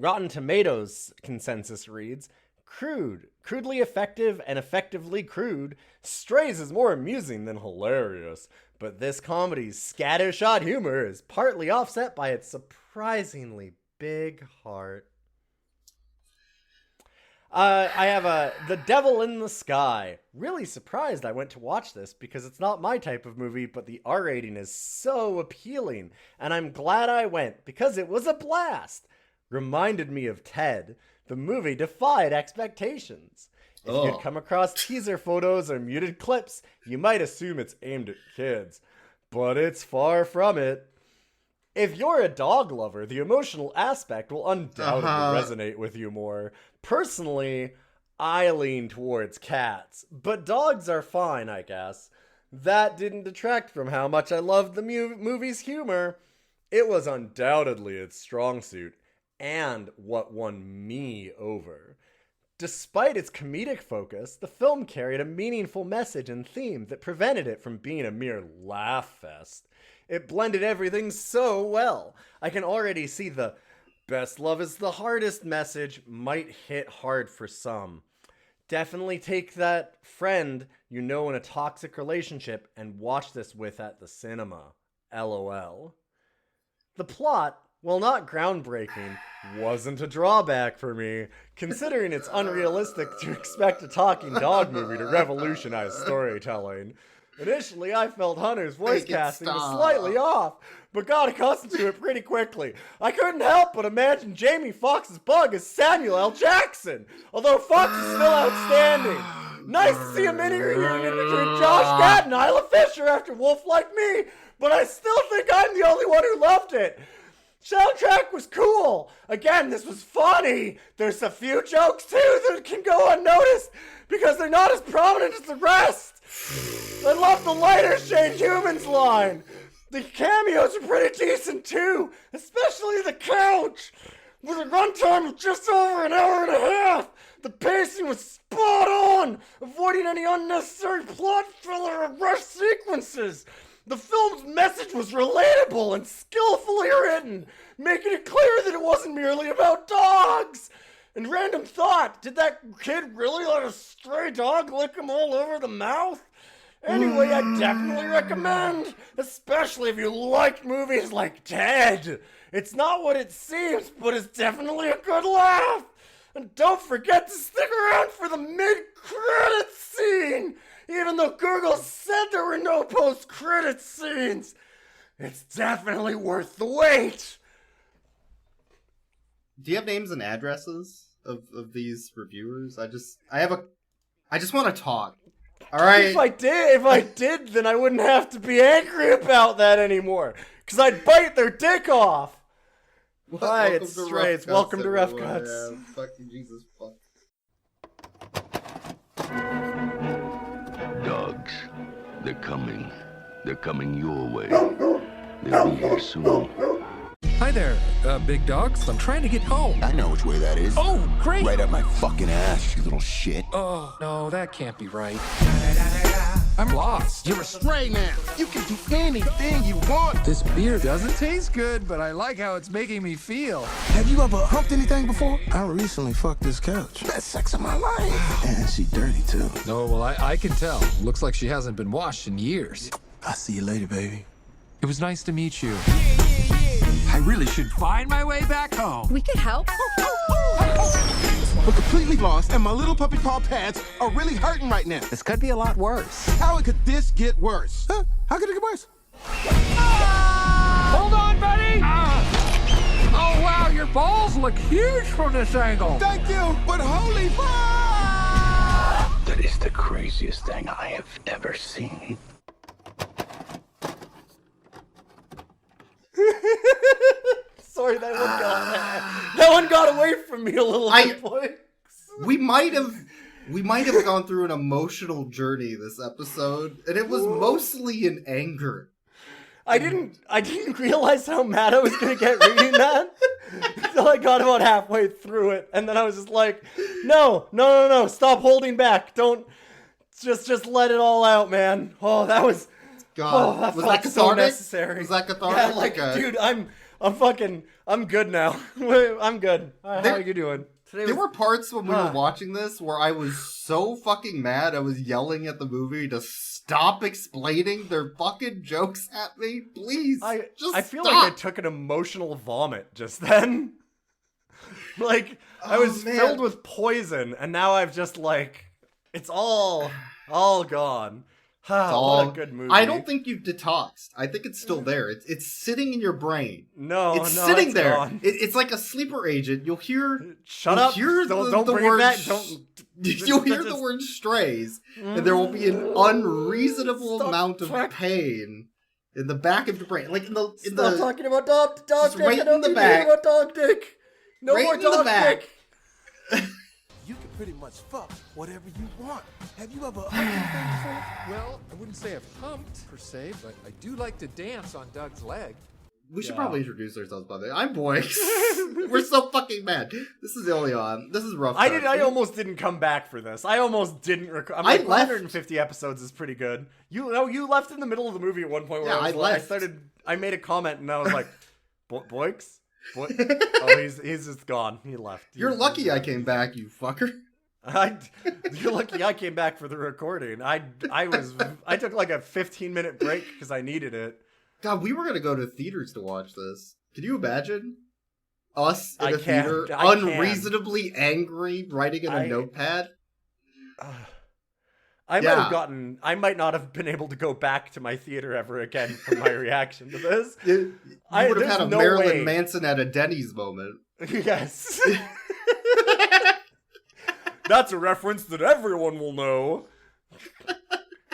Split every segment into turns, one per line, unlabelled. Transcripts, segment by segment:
Rotten Tomatoes consensus reads, crude, crudely effective, and effectively crude. Strays is more amusing than hilarious, but this comedy's scattershot humor is partly offset by its surprisingly big heart. I have The Devil in the Sky. Really surprised I went to watch this because it's not my type of movie, but the R rating is so appealing, and I'm glad I went because it was a blast. Reminded me of Ted. The movie defied expectations. If you'd come across teaser photos or muted clips, you might assume it's aimed at kids, but it's far from it. If you're a dog lover, the emotional aspect will undoubtedly resonate with you more. Personally, I lean towards cats, but dogs are fine, I guess. That didn't detract from how much I loved the movie's humor. It was undoubtedly its strong suit, and what won me over. Despite its comedic focus, the film carried a meaningful message and theme that prevented it from being a mere laugh fest. It blended everything so well. I can already see the best love is the hardest message might hit hard for some. Definitely take that friend you know in a toxic relationship and watch this with at the cinema. LOL. The plot, while not groundbreaking, wasn't a drawback for me, considering it's unrealistic to expect a talking dog movie to revolutionize storytelling. Initially, I felt Hunter's voice casting was slightly off, but got accustomed to it pretty quickly. I couldn't help but imagine Jamie Foxx's Bug as Samuel L. Jackson, although Fox is still outstanding. Nice to see a mini reunion between Josh Gad and Isla Fisher after Wolf Like Me, but I still think I'm the only one who loved it. Soundtrack was cool. Again, this was funny. There's a few jokes too that can go unnoticed because they're not as prominent as the rest. I love the lighter shade humans line. The cameos are pretty decent too, especially the couch. With a runtime of just over an hour and a half, the pacing was spot on, avoiding any unnecessary plot filler or rush sequences. The film's message was relatable and skillfully written, making it clear that it wasn't merely about dogs. And random thought, did that kid really let a stray dog lick him all over the mouth? Anyway, I definitely recommend, especially if you like movies like Ted. It's not what it seems, but it's definitely a good laugh. And don't forget to stick around for the mid-credits scene. Even though Google said there were no post-credits scenes, it's definitely worth the wait.
Do you have names and addresses of these reviewers? I just want to talk. All right.
If I did, then I wouldn't have to be angry about that anymore, because I'd bite their dick off. Hi, it's Strays. Welcome to Rough Cuts.
Yeah, fucking Jesus fuck.
Dogs, they're coming. They're coming your way. They'll be here soon.
Hi there, big dogs. I'm trying to get home.
I know which way that is.
Oh, great!
Right up my fucking ass, you little shit.
Oh, no, that can't be right. I'm lost.
You're a stray now. You can do anything you want.
This beer doesn't taste good, but I like how it's making me feel.
Have you ever humped anything before? I recently fucked this couch. Best sex of my life. And she's dirty, too.
No, well, I can tell. Looks like she hasn't been washed in years.
I'll see you later, baby.
It was nice to meet you. I really should find my way back home.
We could help.
We're completely lost, and my little puppy paw pads are really hurting right now.
This could be a lot worse.
How could this get worse? Huh? How could it get worse?
Hold on, buddy! Oh, wow, your balls look huge from this angle.
Thank you, but holy fuck!
That is the craziest thing I have ever seen.
Sorry, that one got away from me a little bit, boys.
We might have gone through an emotional journey this episode, and it was mostly in anger.
I didn't realize how mad I was gonna get reading that until I got about halfway through it, and then I was just like, no, stop holding back. Don't just let it all out, man. Oh, that was
God.
that
was
felt
that cathartic?
So necessary.
Was that cathartic?
Yeah, like, dude, I'm good now. I'm good. How are you doing?
There were parts when we were watching this where I was so fucking mad I was yelling at the movie to stop explaining their fucking jokes at me. Please,
I feel
stop.
like I took an emotional vomit just then. Like, I was filled with poison, and now I've just, like, it's all gone. What a good movie.
I don't think you've detoxed. I think it's still there. It's sitting in your brain.
No,
it's sitting
it's
there.
gone.
It's like a sleeper agent. You'll hear.
Shut up!
Hear
Don't
the
bring
word,
it back. Don't.
You'll hear the word strays, and there will be an unreasonable
Stop
amount of pain in the back of your brain, like in the.
Stop talking about dog
just
dick.
right
I don't
in the
need to
back.
hear about dog dick. No
Right
more
in the
dog
back.
dick.
You can pretty much fuck whatever you want. Have you ever humped anything before?
Well, I wouldn't say I've humped, per se, but I do like to dance on Doug's leg.
We should probably introduce ourselves by the way. I'm Boyce. We're so fucking mad. This is Ilion. This is rough.
I almost didn't come back for this. I almost didn't record. I'm like, 150 episodes is pretty good. You left in the middle of the movie at one point where I left. I made a comment and I was like, Boyks? Oh, he's just gone. He left.
You're lucky I came back, you fucker.
You're lucky I came back for the recording. I took like a 15-minute break because I needed it.
God, we were gonna go to theaters to watch this. Can you imagine us in a
can't.
theater,
I
unreasonably angry, writing in a notepad?
I might not have been able to go back to my theater ever again from my reaction to this.
You would have had a Marilyn
way.
Manson at a Denny's moment.
Yes. That's a reference that everyone will know.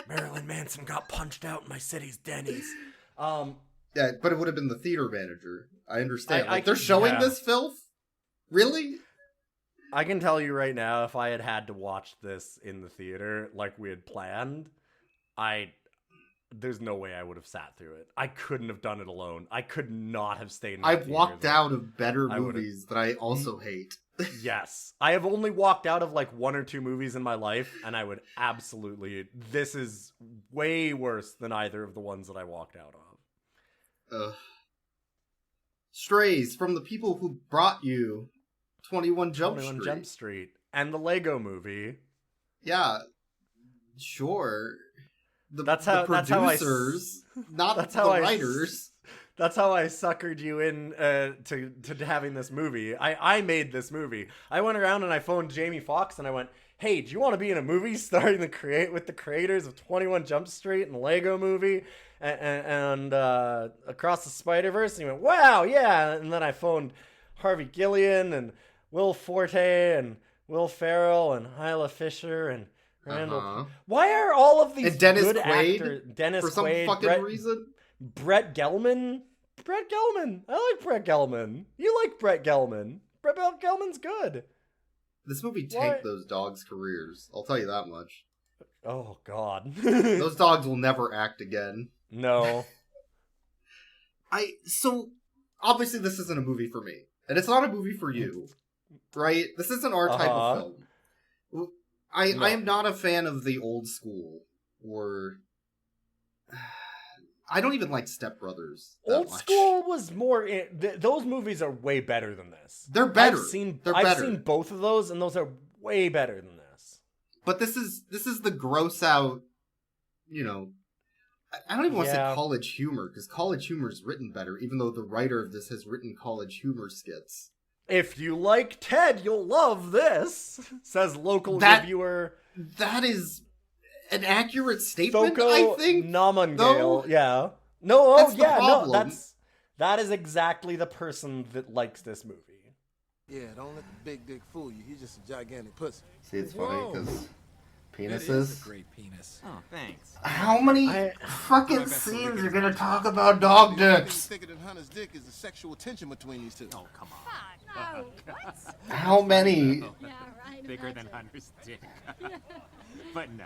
Marilyn Manson got punched out in my city's Denny's.
Yeah, but it would have been the theater manager. I understand. They're showing this filth? Really?
I can tell you right now, if I had to watch this in the theater like we had planned, there's no way I would have sat through it. I couldn't have done it alone. I could not have stayed in the
I've
theater.
walked out of better movies that I also hate.
Yes. I have only walked out of like one or two movies in my life, and I would absolutely... This is way worse than either of the ones that I walked out of.
Strays from the people who brought you 21 Jump
Street. And the Lego movie.
Yeah. Sure.
That's how
producers, not the writers.
That's how I suckered you in to having this movie. I made this movie. I went around and I phoned Jamie Foxx and I went, "Hey, do you want to be in a movie starring with the creators of 21 Jump Street and the Lego movie and Across the Spider-Verse?" And he went, "Wow, yeah." And then I phoned Harvey Gillian and Will Forte and Will Ferrell and Isla Fisher and Randall. Why are all of these
and Dennis
good
Quaid
actors? Dennis
for some
Quaid,
fucking reason.
Brett Gelman. I like Brett Gelman. You like Brett Gelman. Brett Gelman's good.
This movie tanked those dogs' careers. I'll tell you that much.
Oh God.
Those dogs will never act again.
No.
So obviously this isn't a movie for me, and it's not a movie for you, right? This isn't our type of film. I am not a fan of the old school, or I don't even like Step Brothers.
Old school was more. Those movies are way better than this.
They're better.
I've seen both of those, and those are way better than this.
But this is the gross out. You know, I don't even want to say college humor, because college humor is written better, even though the writer of this has written college humor skits.
If you like Ted, you'll love this, says local reviewer.
That is an accurate statement,
Soko
I think.
Namangale, yeah. No,
that's the problem.
that is exactly the person that likes this movie.
Yeah, don't let the big dick fool you. He's just a gigantic pussy.
See, it's funny, because
It
penises...
is a great penis.
Oh, thanks.
How many fucking scenes are gonna talk about dog dicks?
Thicker than Hunter's dick is the sexual tension between these two.
Oh, come on.
No, what?
How many?
Yeah, right.
Bigger than Hunter's dick. But no.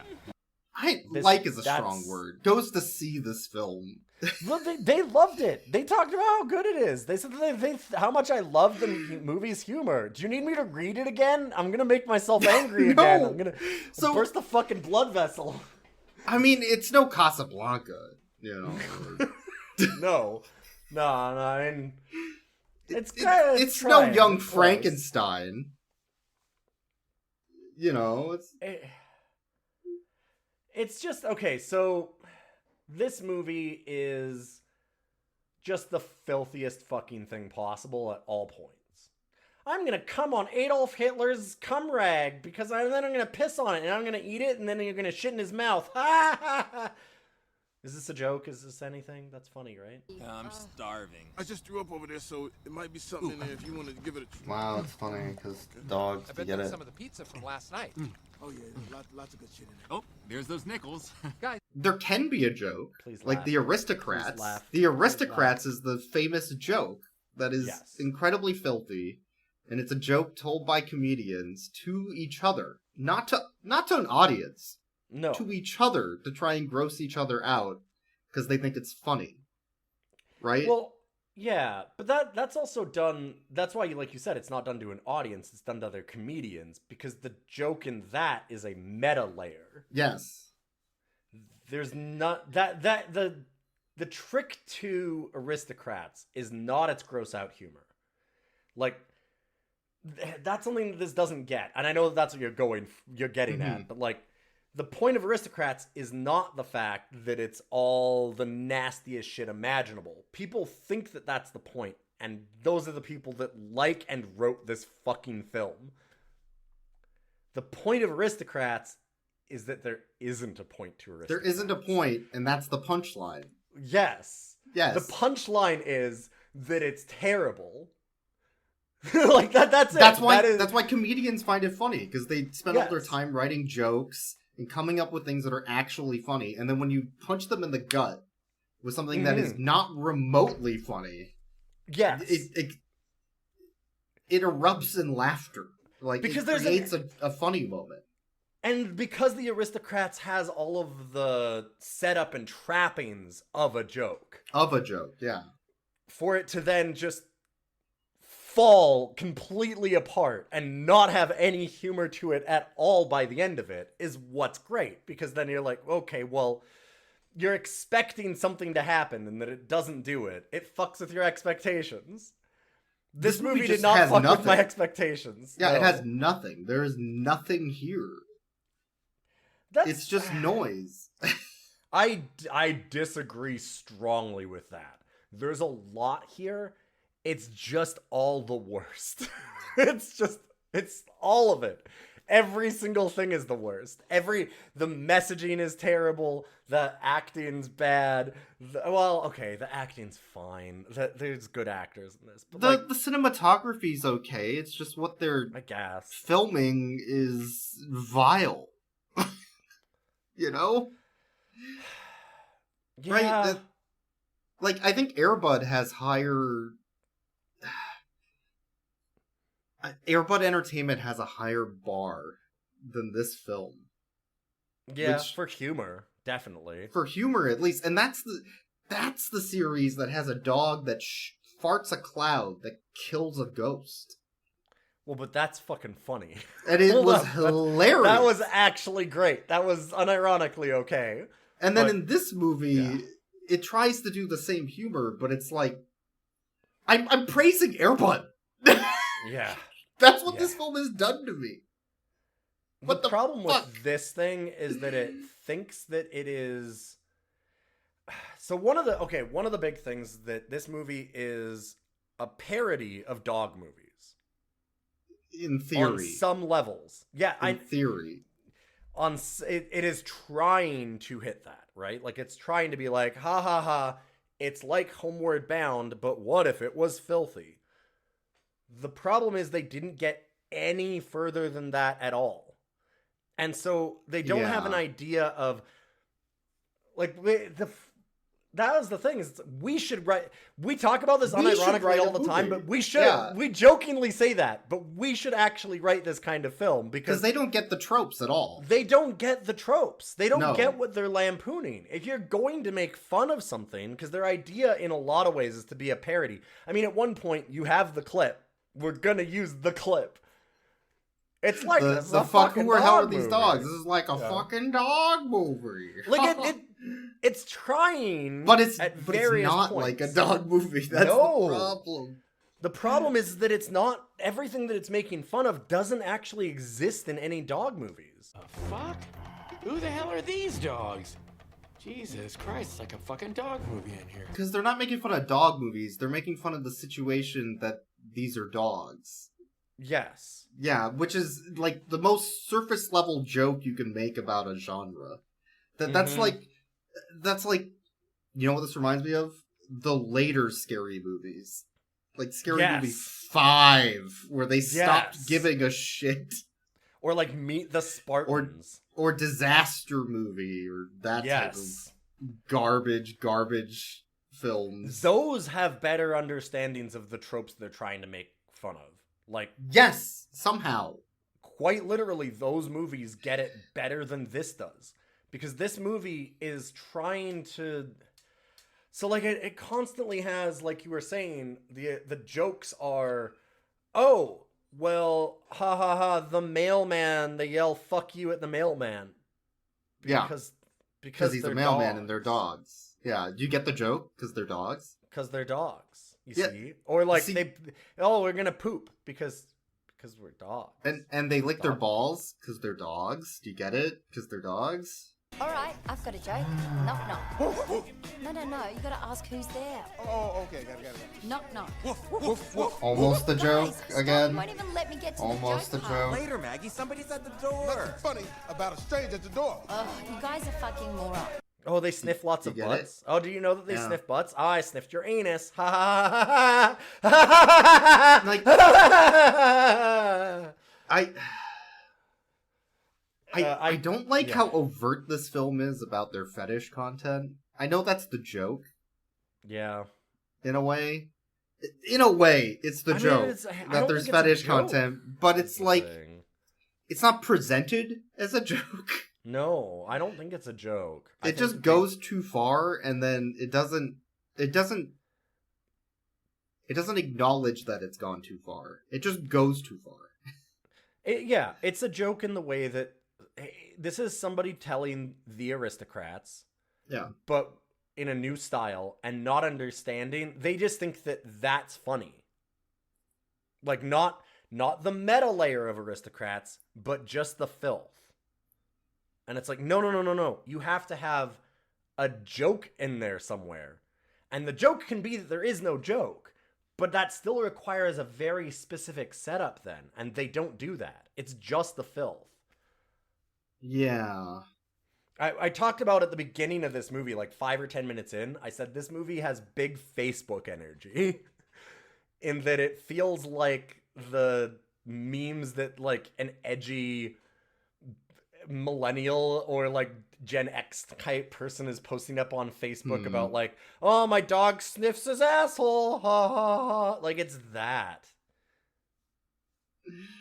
Is a strong word. Goes to see this film.
Well, they loved it. They talked about how good it is. They said that how much I love the movie's humor. Do you need me to read it again? I'm gonna make myself angry again. I'm gonna burst the fucking blood vessel.
I mean, it's no Casablanca, you know.
No. I mean,
It's no Young Frankenstein. You know,
it's just okay. So this movie is just the filthiest fucking thing possible at all points. I'm gonna come on Adolf Hitler's cum rag because then I'm gonna piss on it and I'm gonna eat it and then you're gonna shit in his mouth. Ha ha ha! Is this a joke? Is this anything? That's funny, right?
I'm starving.
I just threw up over there, so it might be something in there if you want to give it a try.
wow, that's funny because dogs.
I bet
Get
that's
it?
some of the pizza from last night.
Oh yeah, lots of good shit in there.
Oh, there's those nickels.
There can be a joke,
Please
like
laugh.
the Aristocrats.
Please laugh.
The Aristocrats is the famous joke that is
Yes.
incredibly filthy, and it's a joke told by comedians to each other, not to an audience,
No.
to each other to try and gross each other out because they think it's funny, right?
Well, yeah, but that's also done. That's why, like you said, it's not done to an audience. It's done to other comedians because the joke in that is a meta layer.
Yes.
There's not the trick to Aristocrats is not its gross out humor. Like that's something that this doesn't get, and I know that's what you're getting at, but like. The point of Aristocrats is not the fact that it's all the nastiest shit imaginable. People think that that's the point, and those are the people that like and wrote this fucking film. The point of Aristocrats is that there isn't a point to Aristocrats.
There isn't a point, and that's the punchline.
Yes.
Yes.
The punchline is that it's terrible. Like that's it.
That's why comedians find it funny, because they spend all their
Yes.
time writing jokes and coming up with things that are actually funny, and then when you punch them in the gut with something that is not remotely funny,
Yes.
it erupts in laughter. Like,
Because
it
there's
creates a funny moment.
And because the Aristocrats has all of the setup and trappings of a joke,
Yeah.
for it to then just fall completely apart and not have any humor to it at all by the end of it is what's great. Because then you're like, okay, well, you're expecting something to happen and that it doesn't do it. It fucks with your expectations. This movie did
just
not
has
fuck with
nothing.
my expectations.
Yeah,
No.
it has nothing. There is nothing here. It's just noise.
I disagree strongly with that. There's a lot here. It's just all the worst. It's all of it. Every single thing is the worst. The messaging is terrible. The acting's bad. The acting's fine. There's good actors in this. But
The cinematography's okay. It's just what they're
I guess.
filming is vile. You know?
Yeah.
Right? I think Air Bud has higher... Air Bud Entertainment has a higher bar than this film.
Yeah,
which-
for humor, definitely.
For humor, at least. And that's the series that has a dog that farts a cloud that kills a ghost.
Well, but that's fucking funny.
And it
Hold
was
up,
hilarious.
That was actually great. That was unironically okay.
And then
But-
in this movie, it tries to do the same humor, but it's like, I'm praising Air Bud.
Yeah.
That's what this film has done to me. What the
problem
fuck?
with this thing is that it thinks that it is. So one of the big things that this movie is a parody of dog movies.
In theory.
On some levels. Yeah,
in theory.
It is trying to hit that, right? Like it's trying to be like, ha ha ha, it's like Homeward Bound, but what if it was filthy? The problem is they didn't get any further than that at all. And so they don't have an idea of like that was the thing is we should write. We talk about this
We should
unironically
write a
all the time,
movie.
but we should.
Yeah.
We jokingly say that, but we should actually write this kind of film
Because
because
they don't get the tropes at all.
they don't get the tropes. They don't
No.
get what they're lampooning. If you're going to make fun of something, because their idea in a lot of ways is to be a parody. I mean, at one point you have the clip. We're gonna use the clip. It's like
the
this is a
fuck
fucking
who are hell
dog
are these
movie.
dogs? This is like a fucking dog movie.
Like it's trying,
but it's
at
but it's
various
not
points.
like a dog movie. That's
No.
the problem.
The problem is that it's not everything that it's making fun of doesn't actually exist in any dog movies.
Fuck? Who the hell are these dogs? Jesus Christ, it's like a fucking dog movie in here.
Because they're not making fun of dog movies. They're making fun of the situation that these are dogs.
Yes.
Yeah, which is like the most surface level joke you can make about a genre. That's like, you know what this reminds me of? The later scary movies. Like Scary Movie 5, where they stopped giving a shit.
Or like Meet the Spartans.
Or Disaster Movie, or that type of garbage films.
Those have better understandings of the tropes they're trying to make fun of. Like,
yes, somehow.
Quite literally, those movies get it better than this does. Because this movie is trying to... So, like, it constantly has, like you were saying, the jokes are, oh, well, ha ha ha, the mailman, they yell, fuck you at the mailman. Because
he's a mailman and they're dogs. Yeah, do you get the joke? Because they're dogs?
Because they're dogs, you see? Or, like, we're gonna poop because we're dogs.
And they lick their balls because they're dogs. Do you get it? Because they're dogs?
All right, I've got a joke. Knock, knock. No. You gotta ask who's there.
Oh, okay. Got it.
Knock, knock.
Almost the joke again.
You won't even let me get to
Almost
the
the
joke
joke.
part.
Later, Maggie. Somebody's at the door.
Nothing funny about a stranger at the door.
Ugh, you guys are fucking morons.
Oh, they sniff lots of
get
butts?
it?
Oh, do you know that they sniff butts? Oh, I sniffed your anus. Ha ha ha
Like, I don't like how overt this film is about their fetish content. I know that's the joke.
Yeah.
In a way. In a way, it's the joke that there's fetish content, but it's like, it's not presented as a joke.
No, I don't think it's a joke.
It just goes too far, and then it doesn't acknowledge that it's gone too far. It just goes too far.
It's a joke in the way that this is somebody telling the aristocrats, but in a new style and not understanding. They just think that that's funny. Like not the meta layer of aristocrats, but just the filth. And it's like, no. You have to have a joke in there somewhere. And the joke can be that there is no joke, but that still requires a very specific setup then. And they don't do that. It's just the filth.
Yeah.
I talked about at the beginning of this movie, like 5 or 10 minutes in, I said this movie has big Facebook energy. In that it feels like the memes that like an edgy millennial or like Gen X type person is posting up on Facebook about like, oh, my dog sniffs his asshole. Ha ha ha. Like it's that.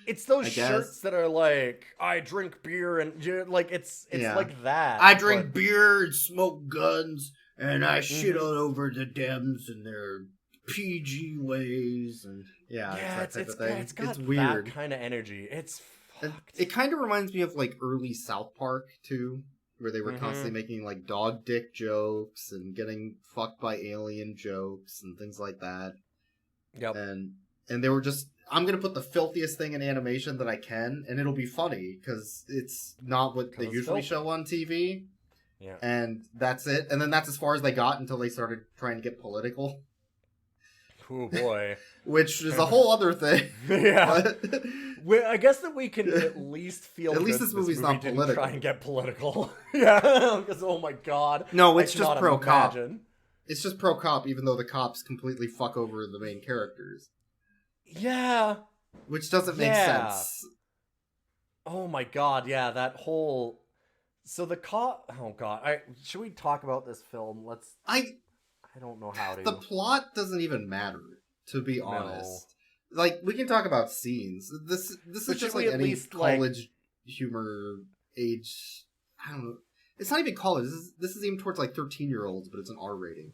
It's those shirts that are like, I drink beer and like it's like that.
I drink beer and smoke guns and I shit all over the Dems and their PG ways and it's that type of thing.
It's got
weird.
That kind of energy. It's fucked.
It kind of reminds me of like early South Park too, where they were constantly making like dog dick jokes and getting fucked by alien jokes and things like that.
Yep.
And they were just, I'm going to put the filthiest thing in animation that I can, and it'll be funny, because it's not what they usually show on TV.
Yeah.
And that's it. And then that's as far as they got until they started trying to get political.
Oh, boy.
Which is a whole other thing.
Yeah. I guess that we can at least feel
at least this movie's
movie
not
didn't
political.
try and get political. Yeah. Because, oh my god.
No, it's just pro-cop.
Imagine.
It's just pro-cop, even though the cops completely fuck over the main characters.
Yeah.
Which doesn't make sense.
Oh my god, yeah, that whole... So the cop... Oh god, should we talk about this film? I don't know how to.
The plot doesn't even matter, to be honest. Like, we can talk about scenes. This is just like any college humor age... I don't know. It's not even college. This is aimed towards like 13-year-olds, but it's an R rating.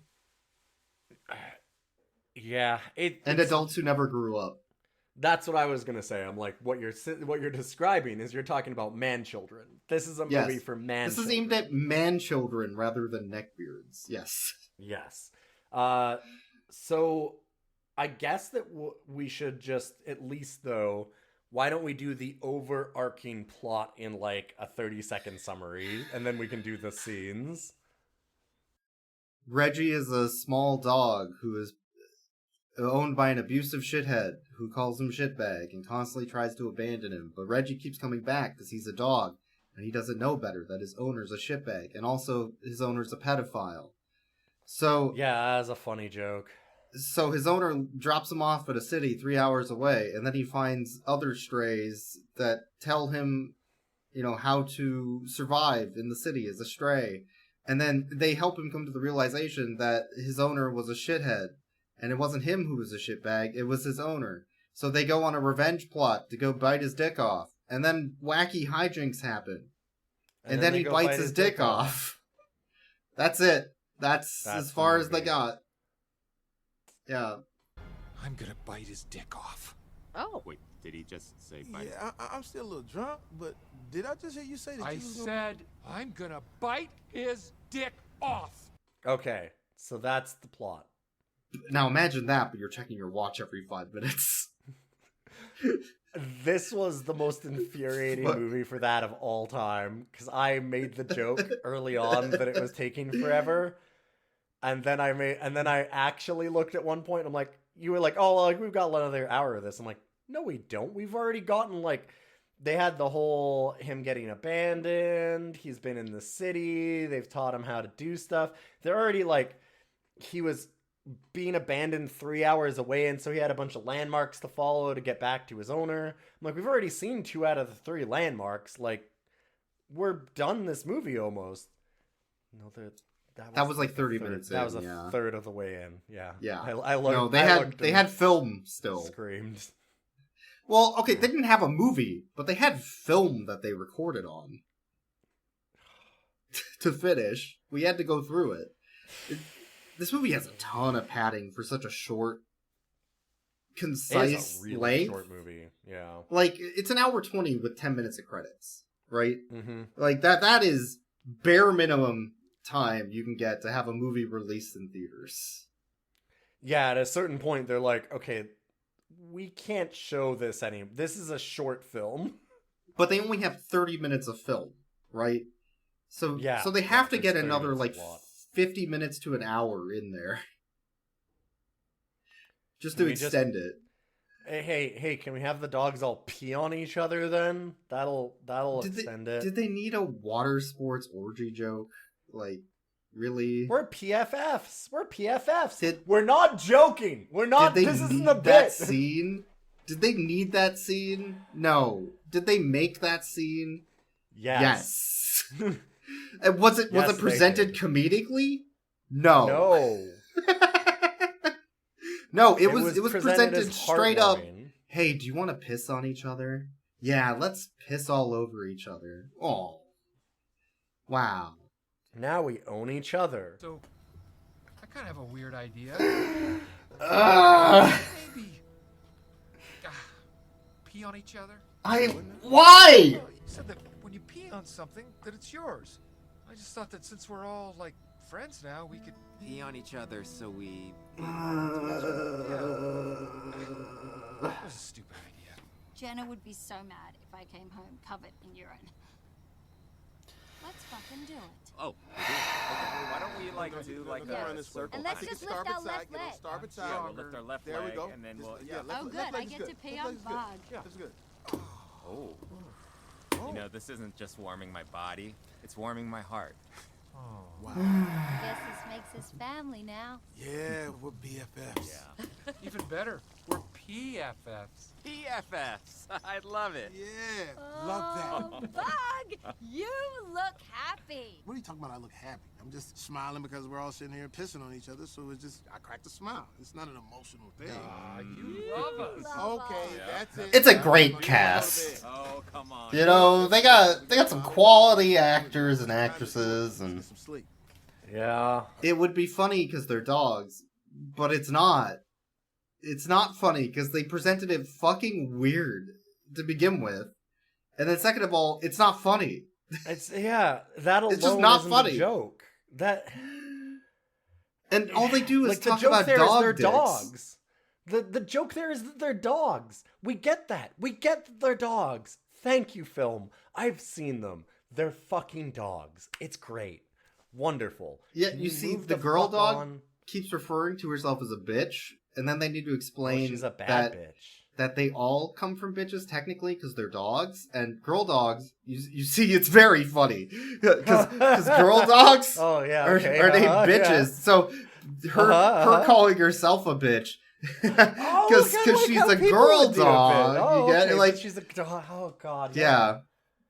Yeah,
and adults who never grew up.
That's what I was gonna say. I'm like, what you're describing is you're talking about man children. This is a movie for man.
This is aimed at man children rather than neckbeards. Yes.
Yes. So I guess that we should just, at least though, why don't we do the overarching plot in like a 30-second summary, and then we can do the scenes.
Reggie is a small dog who is owned by an abusive shithead who calls him shitbag and constantly tries to abandon him. But Reggie keeps coming back because he's a dog, and he doesn't know better that his owner's a shitbag, and also his owner's a pedophile. So
yeah, that's a funny joke.
So his owner drops him off at a city 3 hours away, and then he finds other strays that tell him, how to survive in the city as a stray. And then they help him come to the realization that his owner was a shithead, and it wasn't him who was a shitbag, it was his owner. So they go on a revenge plot to go bite his dick off, and then wacky hijinks happen. And then he bites his dick off. That's it. That's as far as they got. Yeah.
I'm gonna bite his dick off.
Oh.
Wait, did he just say bite?
Yeah, I'm still a little drunk, but did I just hear you say that
I said I'm gonna bite his dick off.
Okay, so that's the plot.
Now imagine that, but you're checking your watch every 5 minutes.
This was the most infuriating movie for that of all time, because I made the joke early on that it was taking forever. And then I actually looked at one point, and I'm like, you were like, oh, like, we've got another hour of this. I'm like, no, we don't. We've already gotten, like, they had the whole him getting abandoned. He's been in the city. They've taught him how to do stuff. They're already, like, he was being abandoned 3 hours away, and so he had a bunch of landmarks to follow to get back to his owner. I'm like, we've already seen 2 out of the 3 landmarks. Like, we're done this movie almost. No, that was like 30 minutes in. That was a third of the way in. Yeah.
Yeah.
I looked.
No, they had film still.
Screamed.
Well, okay, they didn't have a movie, but they had film that they recorded on. To finish. We had to go through it. This movie has a ton of padding for such a short, concise
it's a really
length.
Short movie. Yeah.
Like, it's an hour 20 with 10 minutes of credits, right?
Mm-hmm.
Like, that is bare minimum time you can get to have a movie released in theaters.
Yeah, at a certain point they're like, okay, we can't show this anymore. This is a short film.
But they only have 30 minutes of film, right? So
yeah,
so they have to get another like 50 minutes to an hour in there. Just to extend it.
Hey, can we have the dogs all pee on each other then? That'll extend it.
Did they need a water sports orgy joke? Like, really?
We're PFFs. We're not joking. We're not. This isn't a bit.
That scene? Did they need that scene? No. Did they make that scene?
Yes.
And was it presented comedically? No. No, it was presented straight up. Hey, do you want to piss on each other? Yeah, let's piss all over each other. Oh. Wow.
Now we own each other.
So, I kind of have a weird idea. Maybe pee on each other.
Why?
You said that when you pee on something, that it's yours. I just thought that since we're all like friends now, we could
Pee on each other so we...
That was a stupid idea.
Jenna would be so mad if I came home covered in urine. Let's fucking do it.
Oh, we do. Okay, well, why don't we like do like a circle?
And let's just lift our left leg.
Starboard side.
Yeah, we'll lift our left
There we
leg,
go.
and then we'll...
Oh, good. I get to pee on Bog.
Yeah, that's good.
Oh. You know, this isn't just warming my body, it's warming my heart.
Oh, wow.
Guess this makes us family now.
Yeah, we're BFFs.
Yeah.
Even better, we're PFFs.
PFFs! I love it.
Yeah, love that.
Bug, you look happy.
What are you talking about? I look happy. I'm just smiling because we're all sitting here pissing on each other, so it's just, I cracked a smile. It's not an emotional thing.
You love us.
Okay, that's it.
It's a great cast.
Oh, come on.
You know, they got some quality actors and actresses, and
yeah,
it would be funny because they're dogs, but it's not. It's not funny because they presented it fucking weird to begin with, and then second of all, it's not funny.
It's that alone
it's just not
isn't
funny.
The joke and
all they do is
like,
talk
the joke
about
there is
dog
they're
dicks.
dogs. The joke there is that they're dogs. We get that. We get that they're dogs. Thank you, film. I've seen them. They're fucking dogs. It's great. Wonderful.
Yeah, you see the girl dog keeps referring to herself as a bitch, and then they need to explain
she's a bad bitch.
That they all come from bitches technically because they're dogs, and girl dogs, you see it's very funny because girl dogs
are
named bitches. Yeah. So her calling herself a bitch because she's a girl dog. You get it? Like
she's a dog. Oh god.
Yeah.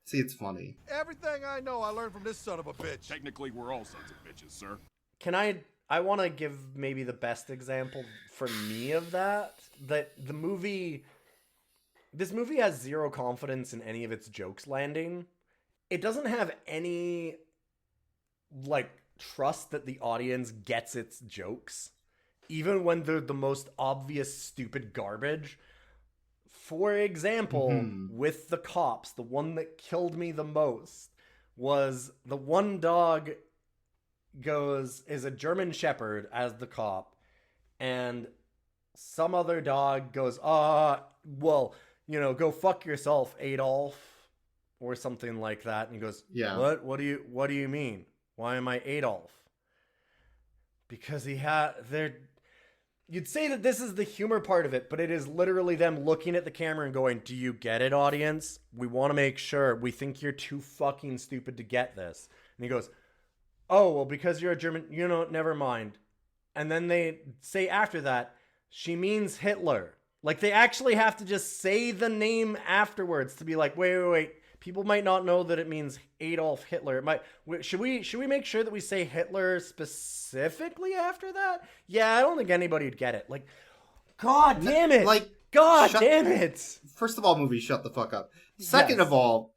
See, it's funny.
Everything I know, I learned from this son of a bitch.
Technically, we're all sons of bitches, sir.
Can I want to give maybe the best example for me of that. That this movie has zero confidence in any of its jokes landing. It doesn't have any, like, trust that the audience gets its jokes. Even when they're the most obvious stupid garbage. For example, with the cops, the one that killed me the most was the one dog is a German Shepherd as the cop, and some other dog goes, well, go fuck yourself, Adolf, or something like that. And he goes,
yeah,
what do you mean? Why am I Adolf? Because you'd say that this is the humor part of it, but it is literally them looking at the camera and going, do you get it, audience? We want to make sure. We think you're too fucking stupid to get this. And he goes, oh, well, because you're a German, never mind. And then they say after that, she means Hitler. Like, they actually have to just say the name afterwards to be like, wait. People might not know that it means Adolf Hitler. Should we make sure that we say Hitler specifically after that? Yeah, I don't think anybody would get it. Like, god damn it.
Like,
god damn it.
First of all, movie, shut the fuck up. Second of all,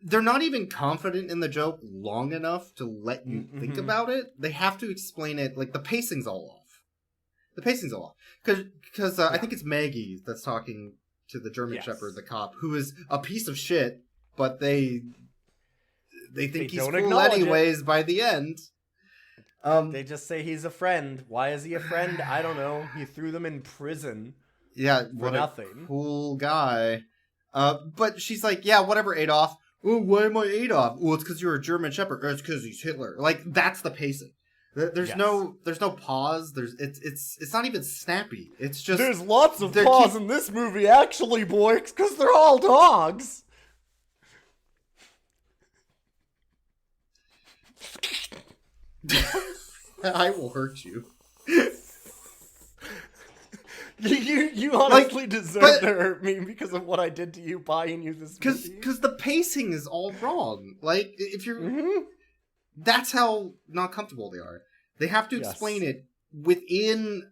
they're not even confident in the joke long enough to let you think about it. They have to explain it. Like, the pacing's all off. Because I think it's Maggie that's talking to the German Shepherd, the cop, who is a piece of shit, but they think he's cool anyways by the end.
They just say he's a friend. Why is he a friend? I don't know. He threw them in prison.
Yeah,
for nothing.
A cool guy. But she's like, yeah, whatever, Adolf. Oh, why am I Adolf? Oh, it's because you're a German Shepherd. Or it's because he's Hitler. Like, that's the pacing. There's no pause. It's not even snappy. It's just
there's lots of pause in this movie, actually, boys, because they're all dogs.
I will hurt you.
You honestly deserve to hurt me because of what I did to you buying you this movie.
Because the pacing is all wrong. Like, if you're... That's how not comfortable they are. They have to explain it within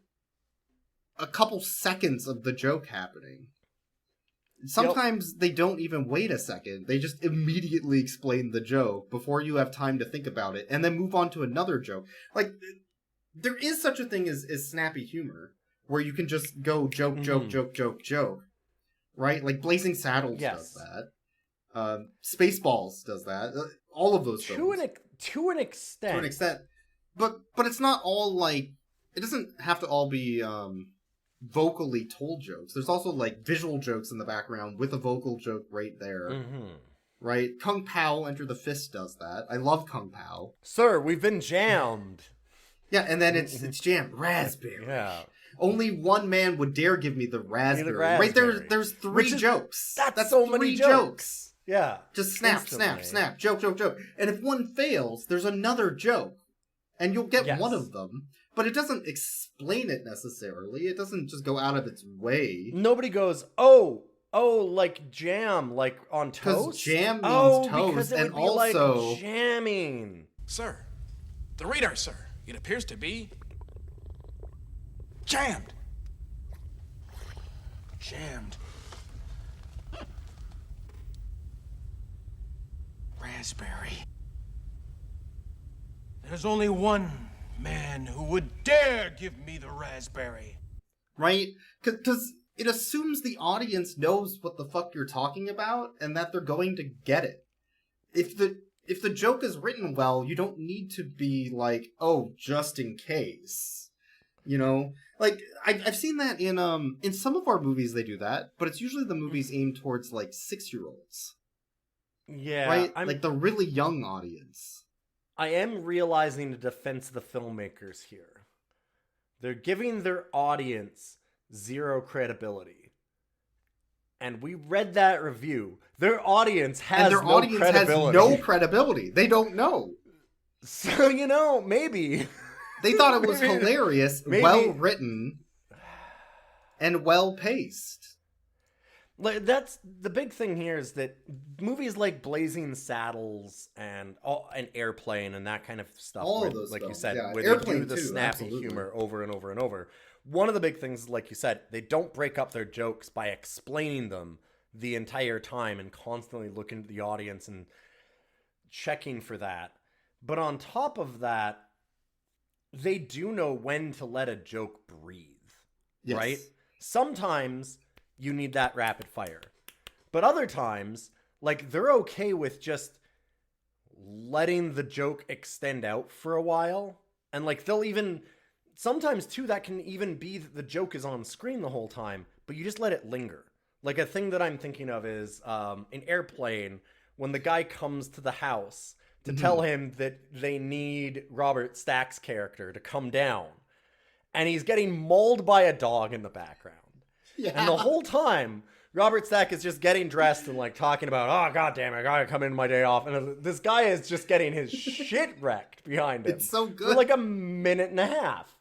a couple seconds of the joke happening. Sometimes they don't even wait a second. They just immediately explain the joke before you have time to think about it, and then move on to another joke. Like, there is such a thing as snappy humor, where you can just go joke, joke. Right? Like, Blazing Saddles does that. Spaceballs does that. All of those films.
To an extent.
But it's not all, like... It doesn't have to all be vocally told jokes. There's also, like, visual jokes in the background with a vocal joke right there. Right? Kung Pao Enter the Fist does that. I love Kung Pao.
Sir, we've been jammed.
Yeah, and then it's jammed. Raspberry.
Yeah.
Only one man would dare give me the raspberry. Right there's three jokes.
That's so many jokes. Yeah.
Just snap. Joke. And if one fails, there's another joke. And you'll get one of them. But it doesn't explain it necessarily. It doesn't just go out of its way.
Nobody goes, oh, like jam, like on toast?
Because jam means toast.
Because it would
and
be
also...
like jamming.
Sir, the radar, sir. It appears to be... jammed. Raspberry. There's only one man who would dare give me the raspberry.
Right? Because it assumes the audience knows what the fuck you're talking about and that they're going to get it. If the joke is written well, you don't need to be like, oh, just in case. You know, like I've seen that in some of our movies they do that, but it's usually the movies aimed towards like 6-year-olds.
Yeah,
right, like the really young audience.
I am realizing the defense of the filmmakers here. They're giving their audience zero credibility. And we read that review. Their audience has
no credibility. Has no credibility. They don't know.
So, you know, maybe.
They thought it was hilarious, well written, and well paced.
Like, that's the big thing here is that movies like Blazing Saddles and Airplane and that kind of stuff,
all
where,
of those
like
films,
you said,
yeah.
where
Airplane
they do the
too,
snappy
absolutely.
humor over and over and over. One of the big things, like you said, they don't break up their jokes by explaining them the entire time and constantly looking at the audience and checking for that. But on top of that, they do know when to let a joke breathe,
yes.
right? Sometimes you need that rapid fire. But other times, like, they're okay with just letting the joke extend out for a while. And, like, they'll even... Sometimes, too, that can even be that the joke is on screen the whole time, but you just let it linger. Like, a thing that I'm thinking of is in Airplane, when the guy comes to the house to tell him that they need Robert Stack's character to come down. And he's getting mauled by a dog in the background. Yeah. And the whole time, Robert Stack is just getting dressed and, like, talking about, oh, God damn it, I gotta come in my day off. And this guy is just getting his shit wrecked behind him.
It's so good.
For, like, a minute and a half.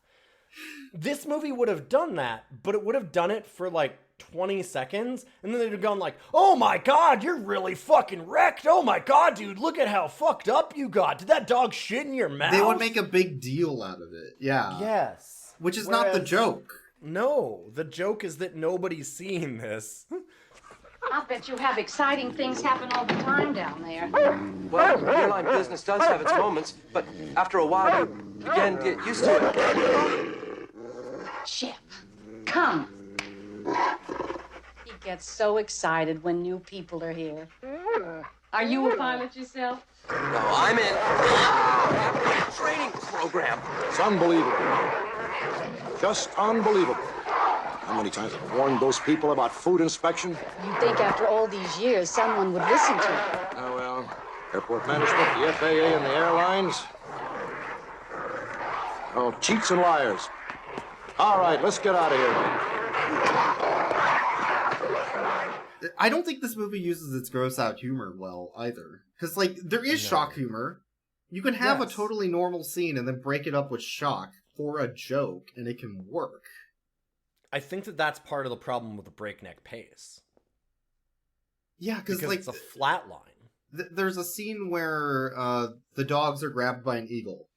This movie would have done that, but it would have done it for, like, 20 seconds, and then they'd have gone like, oh my God, you're really fucking wrecked. Oh my God, dude, look at how fucked up you got. Did that dog shit in your mouth?
They would make a big deal out of it. Yeah.
Yes.
Which is not the joke.
No, the joke is that nobody's seeing this.
I'll bet you have exciting things happen all the time down there.
Well, airline business does have its moments, but after a while, you again get used to it.
Ship, come. He gets so excited when new people are here. Are you a pilot yourself?
No, I'm in training program.
It's unbelievable. Just unbelievable. How many times I've warned those people about food inspection?
You'd think after all these years someone would listen to you.
Oh, well, airport management, the FAA, and the airlines. Oh, cheats and liars. All right, let's get out of here.
I don't think this movie uses its gross out humor well either. Because, like, there is shock humor. You can have a totally normal scene and then break it up with shock for a joke, and it can work.
I think that that's part of the problem with the breakneck pace.
Yeah, because like,
it's a flat line.
There's a scene where the dogs are grabbed by an eagle.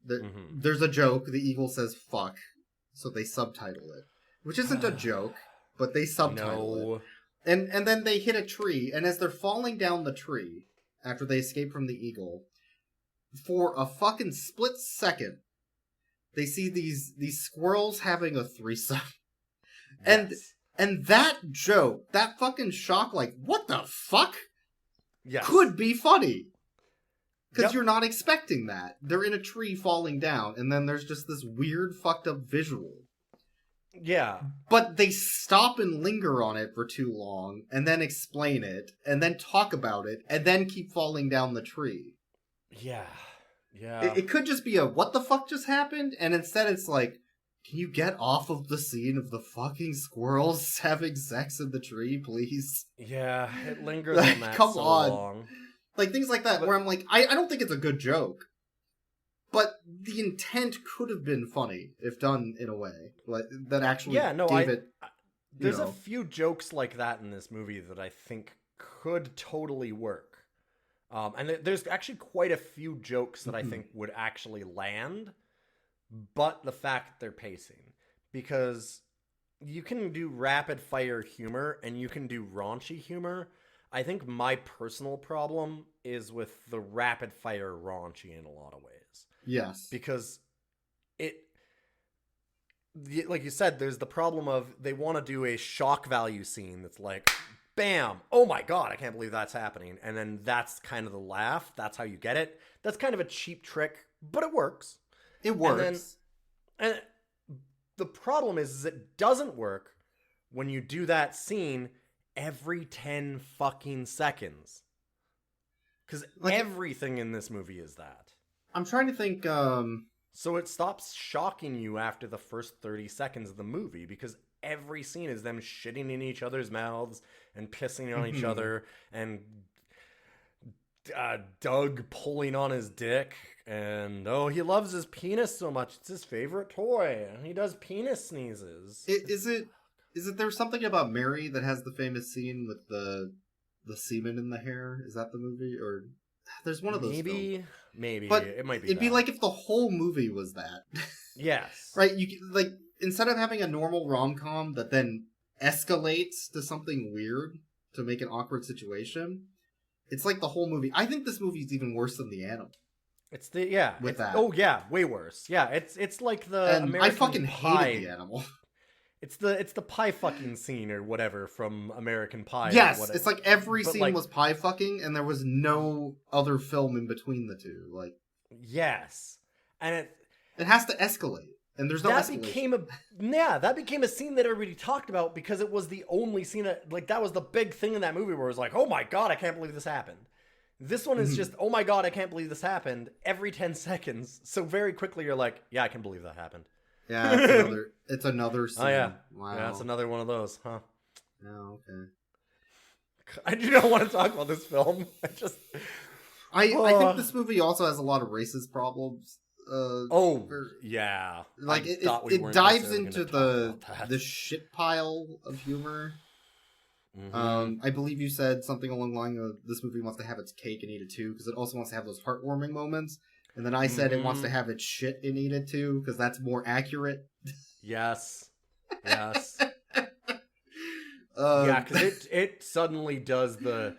There's a joke. The eagle says fuck, so they subtitle it. Which isn't a joke, but they subtitle it. And then they hit a tree, and as they're falling down the tree, after they escape from the eagle, for a fucking split second, they see these squirrels having a threesome. Yes. And that joke, that fucking shock, like, what the fuck? Yes. Could be funny. Because you're not expecting that. They're in a tree falling down, and then there's just this weird fucked up visual.
Yeah.
But they stop and linger on it for too long, and then explain it, and then talk about it, and then keep falling down the tree.
Yeah. Yeah.
It could just be a, what the fuck just happened? And instead it's like, can you get off of the scene of the fucking squirrels having sex in the tree, please?
Yeah, it lingers on that
Come
so
on.
long.
Like, things like that, where I'm like, I don't think it's a good joke. But the intent could have been funny if done in a way like that actually gave it.
There's a few jokes like that in this movie that I think could totally work. And there's actually quite a few jokes that I think would actually land, but the fact they're pacing. Because you can do rapid fire humor and you can do raunchy humor. I think my personal problem is with the rapid fire raunchy in a lot of ways.
Yes.
Because like you said, there's the problem of they want to do a shock value scene that's like, bam, oh my God, I can't believe that's happening. And then that's kind of the laugh. That's how you get it. That's kind of a cheap trick, but it works.
It works.
the problem is it doesn't work when you do that scene every 10 fucking seconds. Because everything in this movie is that.
I'm trying to think.
So it stops shocking you after the first 30 seconds of the movie because every scene is them shitting in each other's mouths and pissing on each other and Doug pulling on his dick and he loves his penis so much, it's his favorite toy and he does penis sneezes.
Is it there's something about Mary that has the famous scene with the semen in the hair? Is that the movie? Or there's one of those films. Maybe but it might be it'd be like if the whole movie was that.
Yes.
Right, you like instead of having a normal rom-com that then escalates to something weird to make an awkward situation, it's like the whole movie. I think this movie is even worse than The Animal.
It's that. Way worse. Yeah, it's like the
and
American
I fucking
Pie.
hated The Animal.
It's the pie fucking scene or whatever from American Pie.
Yes, it's like every scene
like,
was pie fucking, and there was no other film in between the two. Like,
yes, and
it has to escalate, and there's no escalation.
That became a scene that everybody talked about because it was the only scene that was the big thing in that movie where it was like, oh my god, I can't believe this happened. This one is just, oh my god, I can't believe this happened every 10 seconds. So very quickly you're like, yeah, I can believe that happened.
Yeah, it's another scene.
Oh, yeah.
Wow.
Yeah, it's another one of those, huh?
Oh, okay.
I do not want to talk about this film.
I think this movie also has a lot of racist problems.
Yeah.
Like, it dives into the shit pile of humor. Mm-hmm. I believe you said something along the line of this movie wants to have its cake and eat it too, because it also wants to have those heartwarming moments. And then I said it wants to have its shit and eat it too, because that's more accurate.
Yes. Yeah, because it suddenly does the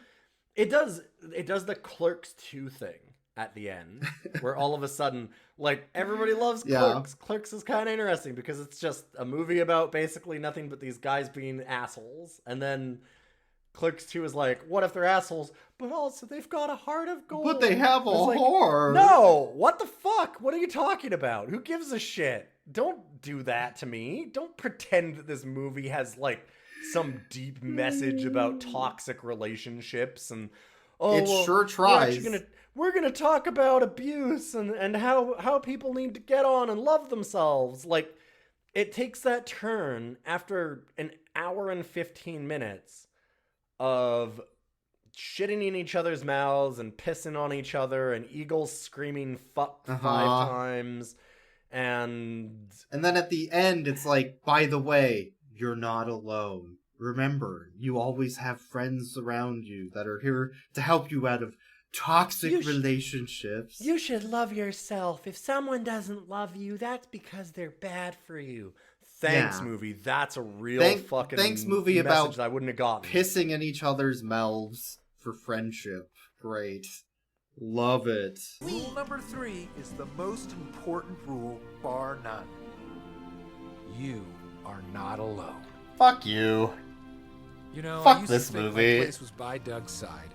Clerks 2 thing at the end, where all of a sudden, like, everybody loves Clerks. Yeah. Clerks is kind of interesting because it's just a movie about basically nothing but these guys being assholes, and then Clerks 2 is like, what if they're assholes, but also they've got a heart of gold.
But they have a heart.
No, what the fuck? What are you talking about? Who gives a shit? Don't do that to me. Don't pretend that this movie has, like, some deep message about toxic relationships and
sure tries.
We're gonna talk about abuse and how people need to get on and love themselves. Like, it takes that turn after an hour and 15 minutes of shitting in each other's mouths and pissing on each other and eagles screaming fuck 5 times and
then at the end it's like, by the way, you're not alone. Remember, you always have friends around you that are here to help you out of toxic relationships.
You should love yourself. If someone doesn't love you, that's because they're bad for you. Thanks, movie. That's a real fucking
thanks, movie,
message
about
that I wouldn't have gotten.
Pissing in each other's mouths for friendship. Great. Love it.
Rule number 3 is the most important rule, bar none. You are not alone.
Fuck you.
You know,
fuck
I used
this
to think
movie.
My place was by Doug's side,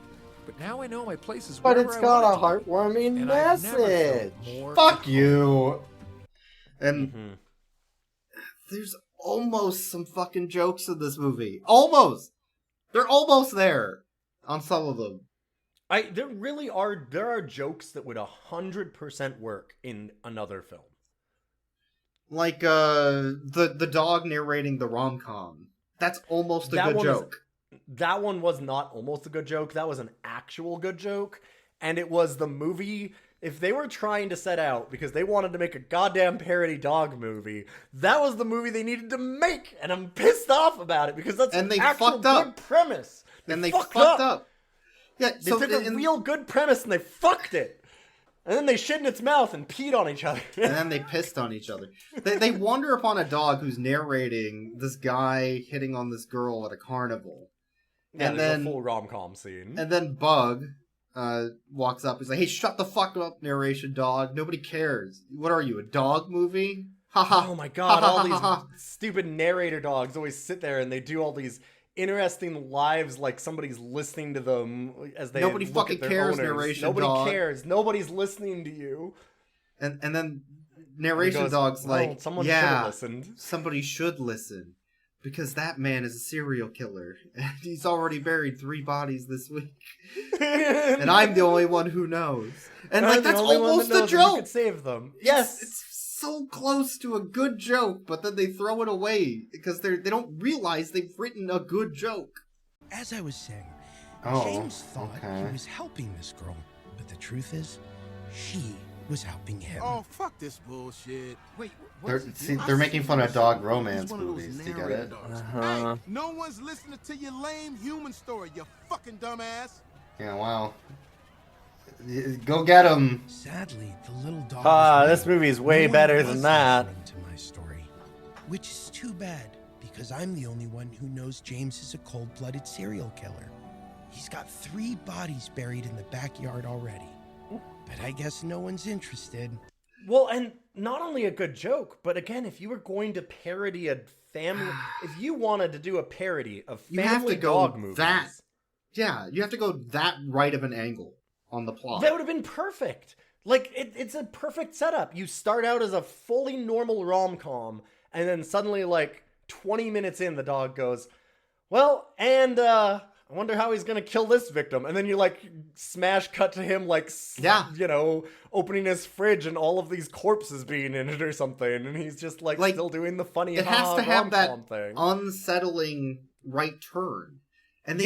but now I know my place is.
But it's got a heartwarming message. Fuck you. And there's almost some fucking jokes in this movie. Almost. They're almost there on some of them.
There really are. There are jokes that would 100% work in another film.
Like the dog narrating the rom-com. That's almost a good joke.
That one was not almost a good joke. That was an actual good joke. And it was the movie. If they were trying to set out because they wanted to make a goddamn parody dog movie, that was the movie they needed to make. And I'm pissed off about it because that's an actual good premise.
They fucked up. Yeah,
they took a real good premise and they fucked it. And then they shit in its mouth and peed on each other.
And then they pissed on each other. They wander upon a dog who's narrating this guy hitting on this girl at a carnival.
Yeah, and then a full rom-com scene.
And then Bug walks up. He's like, hey, shut the fuck up, narration dog. Nobody cares. What are you, a dog movie?
Oh my god, all these stupid narrator dogs always sit there and they do all these interesting lives, like somebody's listening to them as they
nobody fucking cares.
Owners.
Narration
nobody
dog.
Cares. Nobody's listening to you.
And then narration
goes,
dog's
well,
like,
someone should have listened.
Somebody should listen. Because that man is a serial killer. And he's already buried 3 bodies this week. And I'm the only one who knows. And like that's almost a joke.
You could save them.
Yes. It's so close to a good joke, but then they throw it away because they don't realize they've written a good joke.
As I was saying, James thought he was helping this girl, but the truth is, she was helping him.
Oh, fuck this bullshit. Wait,
they're making fun of dog romance movies. Do you get it?
Hey, no one's listening to your lame human story, you fucking dumbass.
Yeah, wow. Go get him.
Sadly, the little dog.
This movie is way better than that.
To my story, which is too bad because I'm the only one who knows James is a cold-blooded serial killer. He's got 3 bodies buried in the backyard already. But I guess no one's interested.
Well, and not only a good joke, but again, if you were going to parody a family, if you wanted to do a parody of family dog movies,
you have to go that right of an angle on the plot.
That would have been perfect. Like it's a perfect setup. You start out as a fully normal rom-com, and then suddenly, like 20 minutes in, the dog goes, "Well, and I wonder how he's gonna kill this victim." And then you like smash cut to him like, opening his fridge and all of these corpses being in it or something, and he's just like still doing the funny.
It has to have that
thing.
Unsettling right turn, and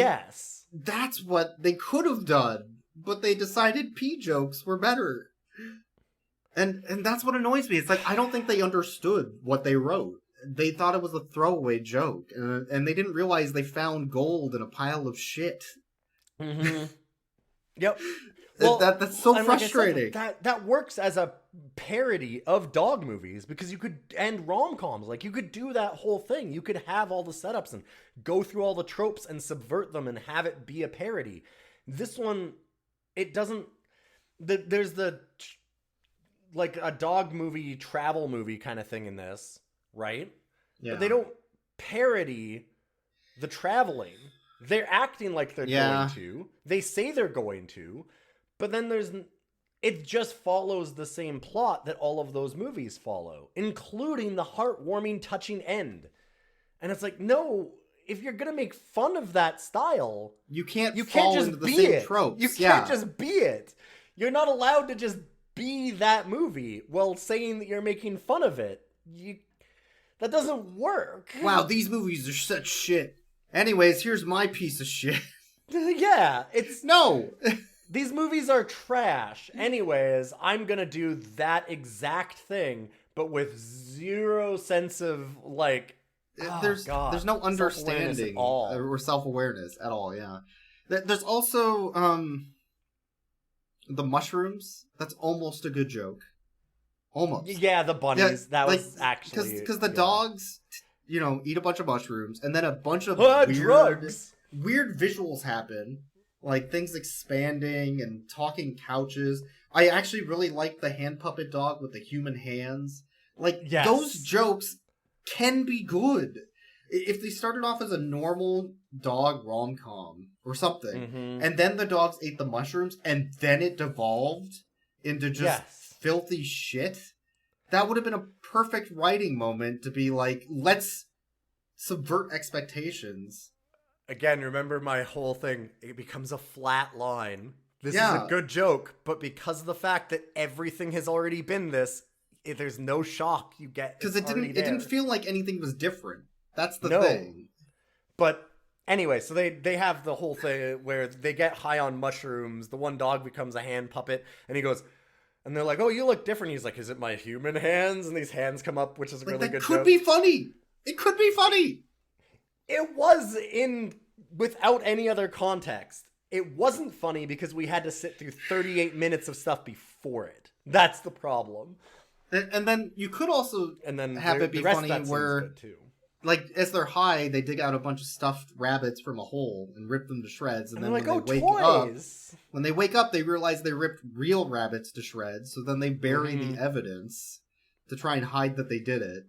that's what they could have done, but they decided pee jokes were better, and that's what annoys me. It's like I don't think they understood what they wrote. They thought it was a throwaway joke, and they didn't realize they found gold in a pile of shit.
Mm-hmm. Yep. Well,
that's so frustrating.
Like I said, that works as a parody of dog movies because you could end rom-coms. Like you could do that whole thing. You could have all the setups and go through all the tropes and subvert them and have it be a parody. This one, it doesn't. There's like a dog movie, travel movie kind of thing in this. Right?
Yeah.
But they don't parody the traveling. They're acting like they're going to. They say they're going to. But then it just follows the same plot that all of those movies follow, including the heartwarming, touching end. And it's like, no, if you're going to make fun of that style,
you can't
just
into the
be
same
it.
tropes.
You can't just be it. You're not allowed to just be that movie while saying that you're making fun of it. That doesn't work.
Wow, these movies are such shit. Anyways, here's my piece of shit.
Yeah, it's...
No!
These movies are trash. Anyways, I'm gonna do that exact thing, but with zero sense of, like...
There's no understanding or self-awareness at all, yeah. There's also, the mushrooms. That's almost a good joke. Almost.
Yeah, the bunnies. That was actually...
Because the dogs, eat a bunch of mushrooms, and then a bunch of
drugs.
Weird visuals happen. Like, things expanding and talking couches. I actually really like the hand puppet dog with the human hands. Like, those jokes can be good. If they started off as a normal dog rom-com or something, and then the dogs ate the mushrooms, and then it devolved into just... filthy shit, that would have been a perfect writing moment to be like, let's subvert expectations.
Again, remember my whole thing, it becomes a flat line. This is a good joke, but because of the fact that everything has already been this, there's no shock you get.
Because it didn't feel like anything was different. That's the thing.
But anyway, so they have the whole thing where they get high on mushrooms, the one dog becomes a hand puppet, and he goes... And they're like, "Oh, you look different." He's like, "Is it my human hands?" And these hands come up, which is a really good joke.
That could be funny. It could be funny.
It was without any other context. It wasn't funny because we had to sit through 38 minutes of stuff before it. That's the problem.
And then you could also have it be funny where, like, as they're high, they dig out a bunch of stuffed rabbits from a hole and rip them to shreds. And then when they wake up, they realize they ripped real rabbits to shreds. So then they bury the evidence to try and hide that they did it.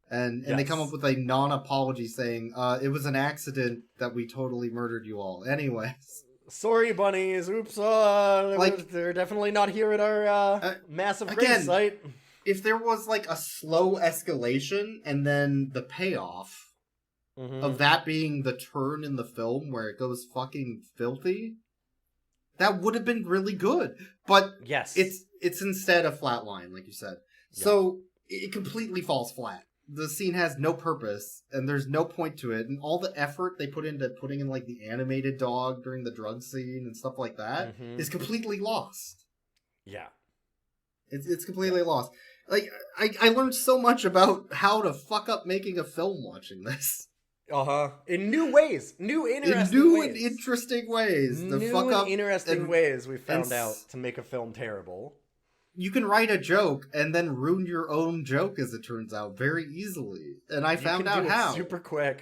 And they come up with a non-apology saying, it was an accident that we totally murdered you all. Anyways.
Sorry, bunnies. Oops. They're definitely not here at our massive grave site.
if there was like a slow escalation and then the payoff of that being the turn in the film where it goes fucking filthy, that would have been really good. But
yes,
it's instead a flat line, like you said. Yeah. So it completely falls flat. The scene has no purpose, and there's no point to it, and all the effort they put into putting in like the animated dog during the drug scene and stuff like that is completely lost.
Yeah.
It's completely lost. Like, I learned so much about how to fuck up making a film watching this.
In new ways. New interesting ways.
And interesting ways.
Ways we found out to make a film terrible.
You can write a joke and then ruin your own joke, as it turns out, very easily. And I found out how.
Super quick.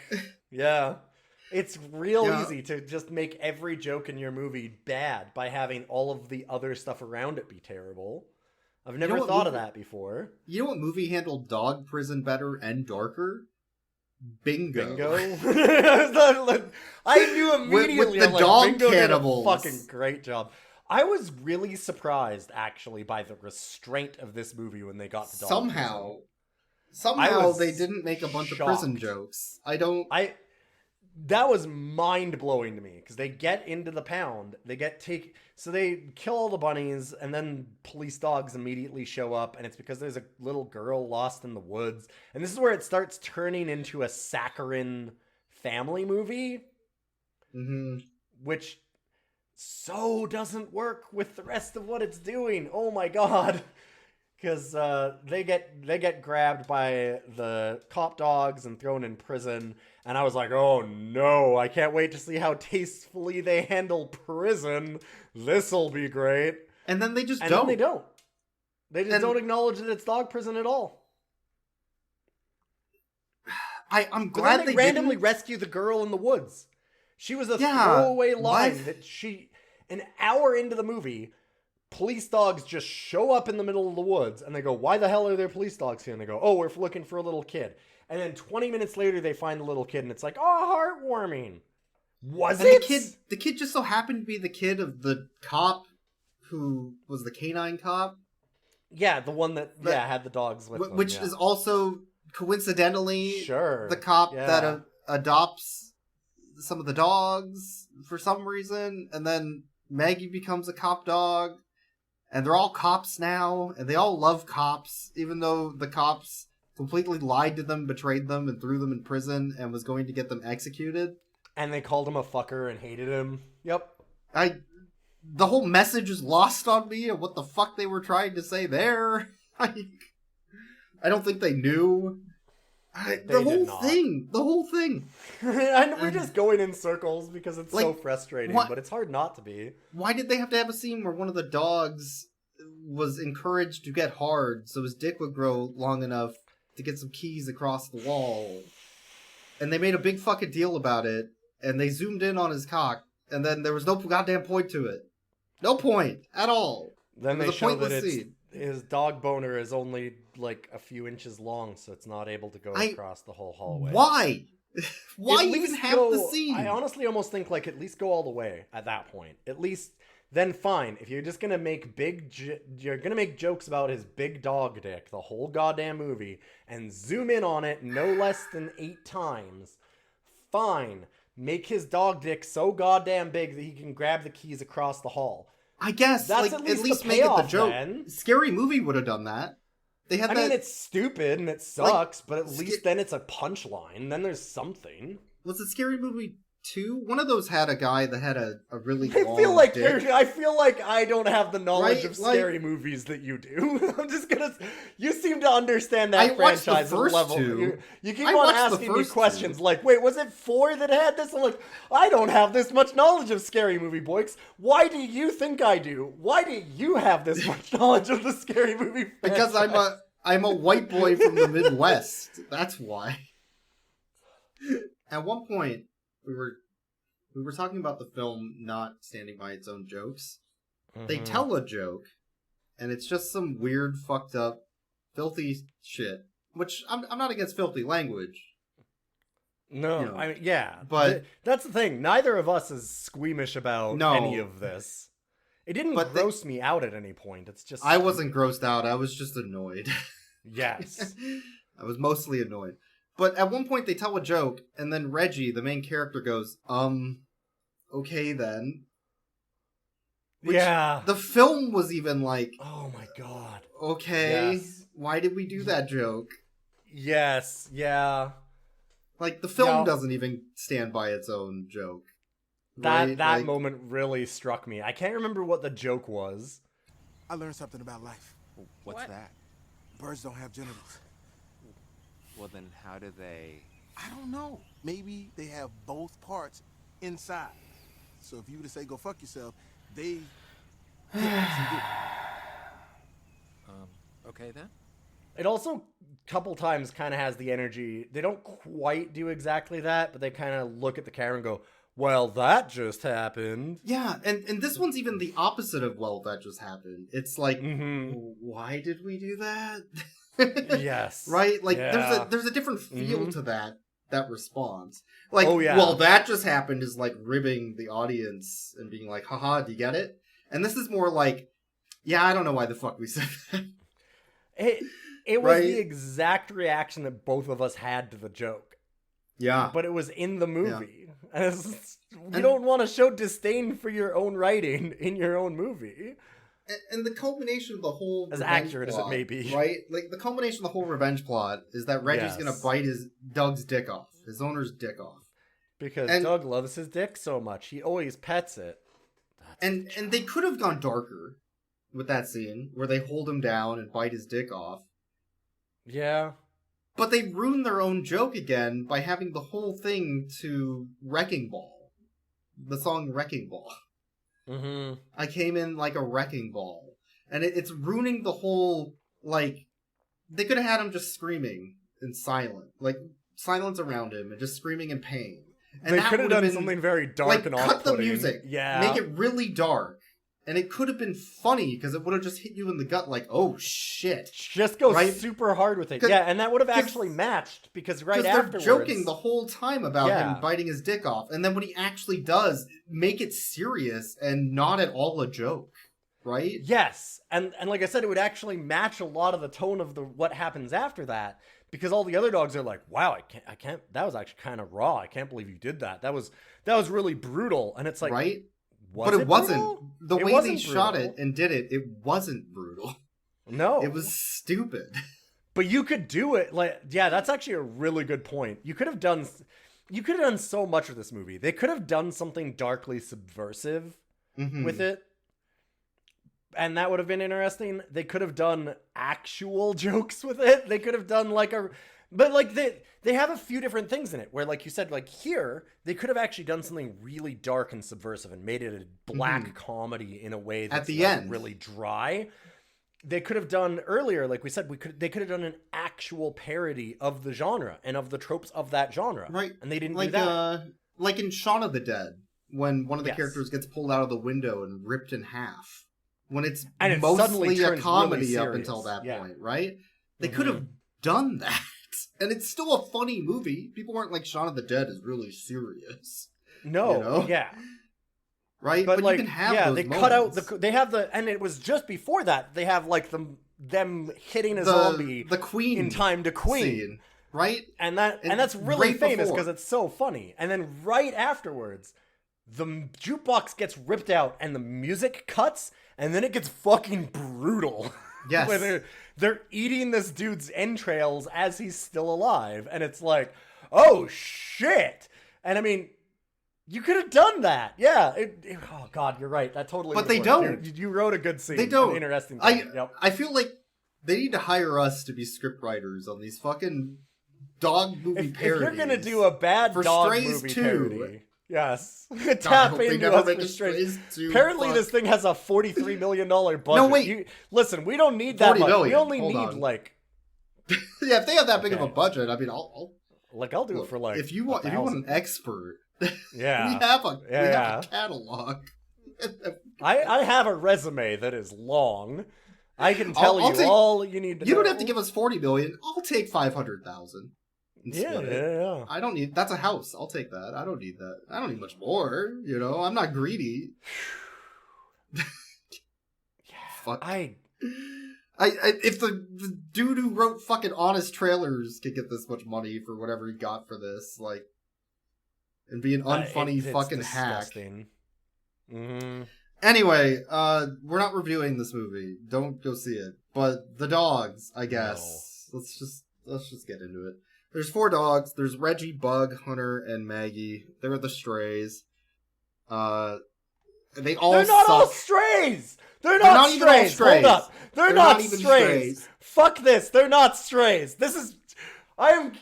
Yeah. It's real easy to just make every joke in your movie bad by having all of the other stuff around it be terrible. I've never thought of that before.
You know what movie handled dog prison better and darker? Bingo.
I knew immediately.
With the dog
Bingo
cannibals.
Did a fucking great job. I was really surprised, actually, by the restraint of this movie when they got to dog
Somehow they didn't make a bunch of prison jokes.
That was mind-blowing to me, because they get into the pound, so they kill all the bunnies, and then police dogs immediately show up, and it's because there's a little girl lost in the woods, and this is where it starts turning into a saccharine family movie, which so doesn't work with the rest of what it's doing. Oh my god. Because they get grabbed by the cop dogs and thrown in prison, and I was like, oh no, I can't wait to see how tastefully they handle prison. This'll be great.
And then they just
don't.
And
then they don't. They just don't acknowledge that it's dog prison at all.
I'm glad
they randomly rescue the girl in the woods. She was a throwaway line that an hour into the movie, police dogs just show up in the middle of the woods, and they go, why the hell are there police dogs here? And they go, oh, we're looking for a little kid. And then 20 minutes later, they find the little kid, and it's like, oh, heartwarming. The
kid just so happened to be the kid of the cop who was the canine cop?
Yeah, the one that had the dogs with them.
Which is also, coincidentally, the cop that adopts some of the dogs for some reason, and then Maggie becomes a cop dog, and they're all cops now, and they all love cops, even though the cops completely lied to them, betrayed them, and threw them in prison, and was going to get them executed.
And they called him a fucker and hated him. Yep.
The whole message is lost on me of what the fuck they were trying to say there. I don't think they knew. The whole thing.
And we're just going in circles because it's so frustrating, but it's hard not to be.
Why did they have to have a scene where one of the dogs was encouraged to get hard so his dick would grow long enough to get some keys across the wall? And they made a big fucking deal about it, and they zoomed in on his cock, and then there was no goddamn point to it. No point at all.
Then they show that his dog boner is only like a few inches long, so it's not able to go across the whole hallway.
Why? Why even have the scene?
I honestly almost think at least go all the way at that point. At least then fine. If you're just gonna make you're gonna make jokes about his big dog dick the whole goddamn movie and zoom in on it no less than 8 times. Fine. Make his dog dick so goddamn big that he can grab the keys across the hall.
I guess that's at least make it the joke.
Then.
Scary Movie would have done that. They had
I mean, it's stupid and it sucks, but at least then it's a punchline. Then there's something.
Was it Scary Movie 2? One of those had a guy that had a really long dick.
I feel like I don't have the knowledge of scary movies that you do. I'm just gonna... You seem to understand that franchise at a level. You keep on asking me questions like, wait, was it 4 that had this? I'm like, I don't have this much knowledge of Scary Movie, Boykes. Why do you think I do? Why do you have this much knowledge of the Scary Movie franchise?
Because I'm a white boy from the Midwest. That's why. At one point, we were talking about the film not standing by its own jokes. Mm-hmm. They tell a joke, and it's just some weird, fucked up, filthy shit. Which I'm not against filthy language.
No, I mean, but that's the thing. Neither of us is squeamish about any of this. It didn't gross me out at any point. It's just
I wasn't grossed out. I was just annoyed.
Yes.
I was mostly annoyed. But at one point they tell a joke, and then Reggie, the main character, goes, okay then. Which the film was even like,
oh my god.
Okay,
yes.
Why did we do that joke?
Yes, yeah.
Like, the film doesn't even stand by its own joke.
That moment really struck me. I can't remember what the joke was.
I learned something about life.
What's that?
Birds don't have genitals.
Well, then how do they...
I don't know. Maybe they have both parts inside. So if you were to say, go fuck yourself, they...
okay then.
It also, a couple times, kind of has the energy. They don't quite do exactly that, but they kind of look at the camera and go, well, that just happened.
Yeah, and this one's even the opposite of, well, that just happened. It's like, why did we do that?
Yes.
Right? Like, there's a different feel to that response. Like, well, that just happened is like ribbing the audience and being like, haha, do you get it? And this is more like, yeah, I don't know why the fuck we said that.
It was the exact reaction that both of us had to the joke.
Yeah.
But it was in the movie. Yeah. You don't want to show disdain for your own writing in your own movie.
And the culmination of the whole
as accurate plot, as it may be.
Right? Like, the culmination of the whole revenge plot is that Reggie's going to bite Doug's dick off. His owner's dick off.
Because Doug loves his dick so much. He always pets it.
And they could have gone darker with that scene where they hold him down and bite his dick off.
Yeah.
But they ruined their own joke again by having the whole thing to Wrecking Ball. The song Wrecking Ball.
Mm-hmm.
I came in like a wrecking ball. And it's ruining the whole, like... They could have had him just screaming in silence around him and just screaming in pain. And
they could have done something very dark and off-putting.
Cut the music.
Yeah.
Make it really dark. And it could have been funny because it would have just hit you in the gut like, oh shit.
Just go super hard with it. Yeah, and that would have actually matched because afterwards...
they're joking the whole time about him biting his dick off. And then when he actually does, make it serious and not at all a joke. Right?
Yes. And like I said, it would actually match a lot of the tone of what happens after that. Because all the other dogs are like, wow, I can't, that was actually kind of raw. I can't believe you did that. That was really brutal. And it's like...
Right? But it wasn't.
Brutal?
The way they shot it and did it, it wasn't brutal.
No.
It was stupid.
But you could do it. That's actually a really good point. You could have done so much with this movie. They could have done something darkly subversive with it. And that would have been interesting. They could have done actual jokes with it. They could have done they have a few different things in it where, like you said, like here, they could have actually done something really dark and subversive and made it a black comedy in a way that's
at the end
really dry. They could have done earlier, like we said, they could have done an actual parody of the genre and of the tropes of that genre.
Right.
And they didn't do that.
Like in Shaun of the Dead, when one of the characters gets pulled out of the window and ripped in half. When it's mostly a comedy really up until that point, right? They could have done that. And it's still a funny movie. People weren't like, Shaun of the Dead is really serious.
No,
you know?
Yeah.
Right? But you can have those
they
moments.
Cut out they have and it was just before that, they have like them hitting a zombie
the Queen
in time to Queen.
Scene, right?
And that's really famous because it's so funny. And then right afterwards, the jukebox gets ripped out and the music cuts and then it gets fucking brutal.
Yes.
Where they're eating this dude's entrails as he's still alive. And it's like, oh, shit. And I mean, you could have done that. Yeah. Oh, God, you're right. That totally
But they don't.
You wrote a good scene.
They don't.
An interesting thing.
I feel like they need to hire us to be scriptwriters on these fucking dog movie parodies.
If you're going to do a bad dog
Strays
movie
2,
parody... Yes. Tap into us for Strays. Apparently this thing has a $43 million budget.
No, wait.
Listen, we don't need that much.
Million.
We only
Hold
need
on.
like...
Yeah, if they have that big of a budget, I mean, I'll
do it for like
if you want an expert,
yeah,
we have a catalog.
I have a resume that is long. I can tell all you need to know.
You don't have to give us $40 million. I'll take $500,000.
Yeah.
I don't need... That's a house. I'll take that. I don't need that. I don't need much more. You know, I'm not greedy. fuck? If the dude who wrote fucking Honest Trailers could get this much money for whatever he got for this, like, and be an unfunny fucking hack.
Mm-hmm.
Anyway, we're not reviewing this movie. Don't go see it. But the dogs, I guess. No. Let's just get into it. There's 4 dogs. There's Reggie, Bug, Hunter, and Maggie. They're the strays. They all
They're not
suck.
all strays! They're not strays!
Even all strays.
Hold up! They're not
even
strays! Fuck this! They're not strays! This is... I'm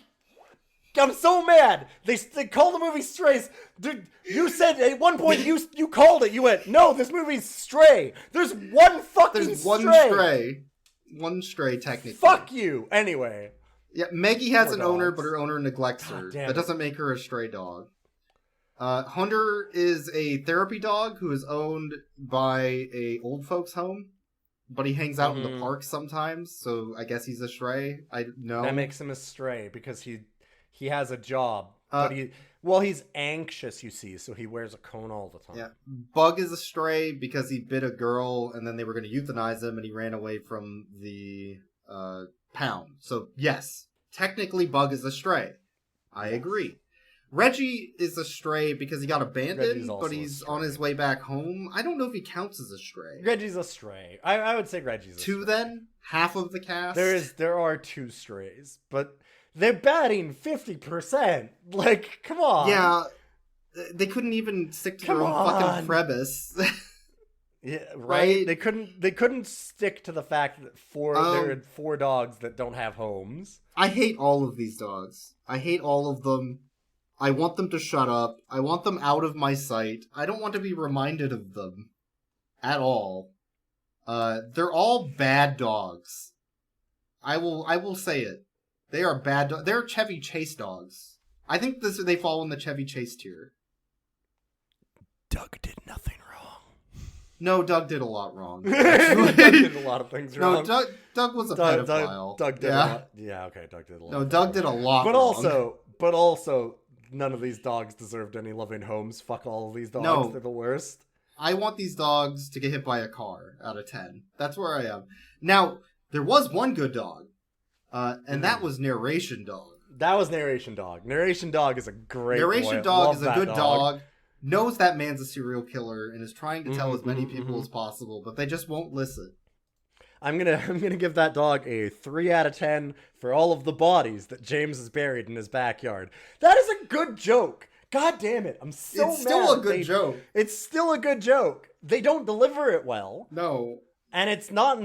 so mad! They call the movie Strays. Dude, you said at one point, you called it. You went, no, this movie's Stray. There's one fucking stray.
One stray, technically.
Fuck you! Anyway.
Yeah, Maggie has an owner, but her owner neglects her. That doesn't make her a stray dog. Hunter is a therapy dog who is owned by a old folks home, but he hangs out in the park sometimes, so I guess he's a stray. I know.
That makes him a stray because he has a job, but he's anxious, you see, so he wears a cone all the time.
Yeah. Bug is a stray because he bit a girl, and then they were going to euthanize him, and he ran away from the pound. So, yes, technically Bug is a stray. I agree. Reggie is a stray because he got abandoned, but he's on his way back home. I don't know if he counts as a stray.
Reggie's a stray. I would say Reggie's a stray.
2 then? Half of the cast?
There are 2 strays, but they're batting 50%. Like, come on.
Yeah, they couldn't even stick to their own fucking premise.
Yeah, right? They couldn't stick to the fact that there are 4 dogs that don't have homes.
I hate all of these dogs. I hate all of them. I want them to shut up. I want them out of my sight. I don't want to be reminded of them at all. They're all bad dogs. I will say it. They are bad. They're Chevy Chase dogs. I think they fall in the Chevy Chase tier.
Doug did nothing wrong.
No, Doug did a lot wrong.
Doug did a lot of things wrong.
No, Doug was a pedophile.
Doug did a lot. Yeah, okay, Doug did a lot.
No, Doug did a lot
wrong. But also, none of these dogs deserved any loving homes. Fuck all of these dogs. No. They're the worst.
I want these dogs to get hit by a car out of 10. That's where I am. Now, there was one good dog, and that was Narration Dog.
That was Narration Dog. Narration Dog is a great
Narration Dog is a good dog. Knows that man's a serial killer and is trying to tell as many people as possible, but they just won't listen.
I'm gonna give that dog a 3 out of 10 for all of the bodies that James has buried in his backyard. That is a good joke. God damn it! I'm so mad.
It's still a good joke.
It's still a good joke. They don't deliver it well.
No.
And it's not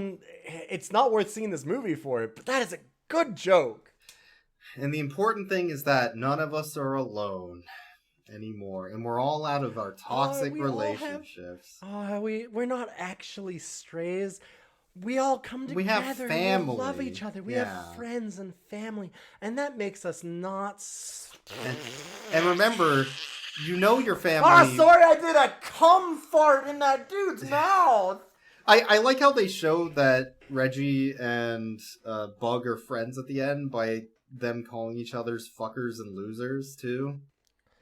worth seeing this movie for it. But that is a good joke.
And the important thing is that none of us are alone anymore, and we're all out of our toxic relationships.
We're not actually strays. We all come together.
We have family.
We love each other. We have friends and family, and that makes us not.
And remember, you know your family.
Oh, sorry, I did a cum fart in that dude's mouth.
I like how they show that Reggie and Bug are friends at the end by them calling each other's fuckers and losers too.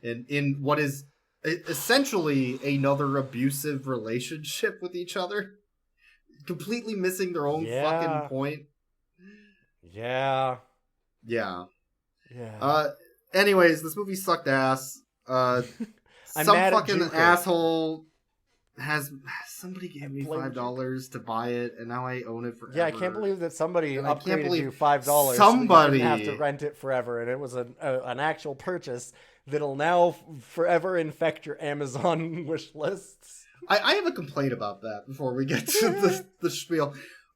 In what is essentially another abusive relationship with each other. Completely missing their own fucking point.
Yeah.
Anyways, this movie sucked ass. Some fucking asshole somebody gave me $5 to buy it, and now I own it forever.
Yeah, I can't believe that somebody upgraded you $5.
Somebody
so you didn't have to rent it forever, and it was an actual purchase that'll now forever infect your Amazon wish lists.
I have a complaint about that before we get to the spiel.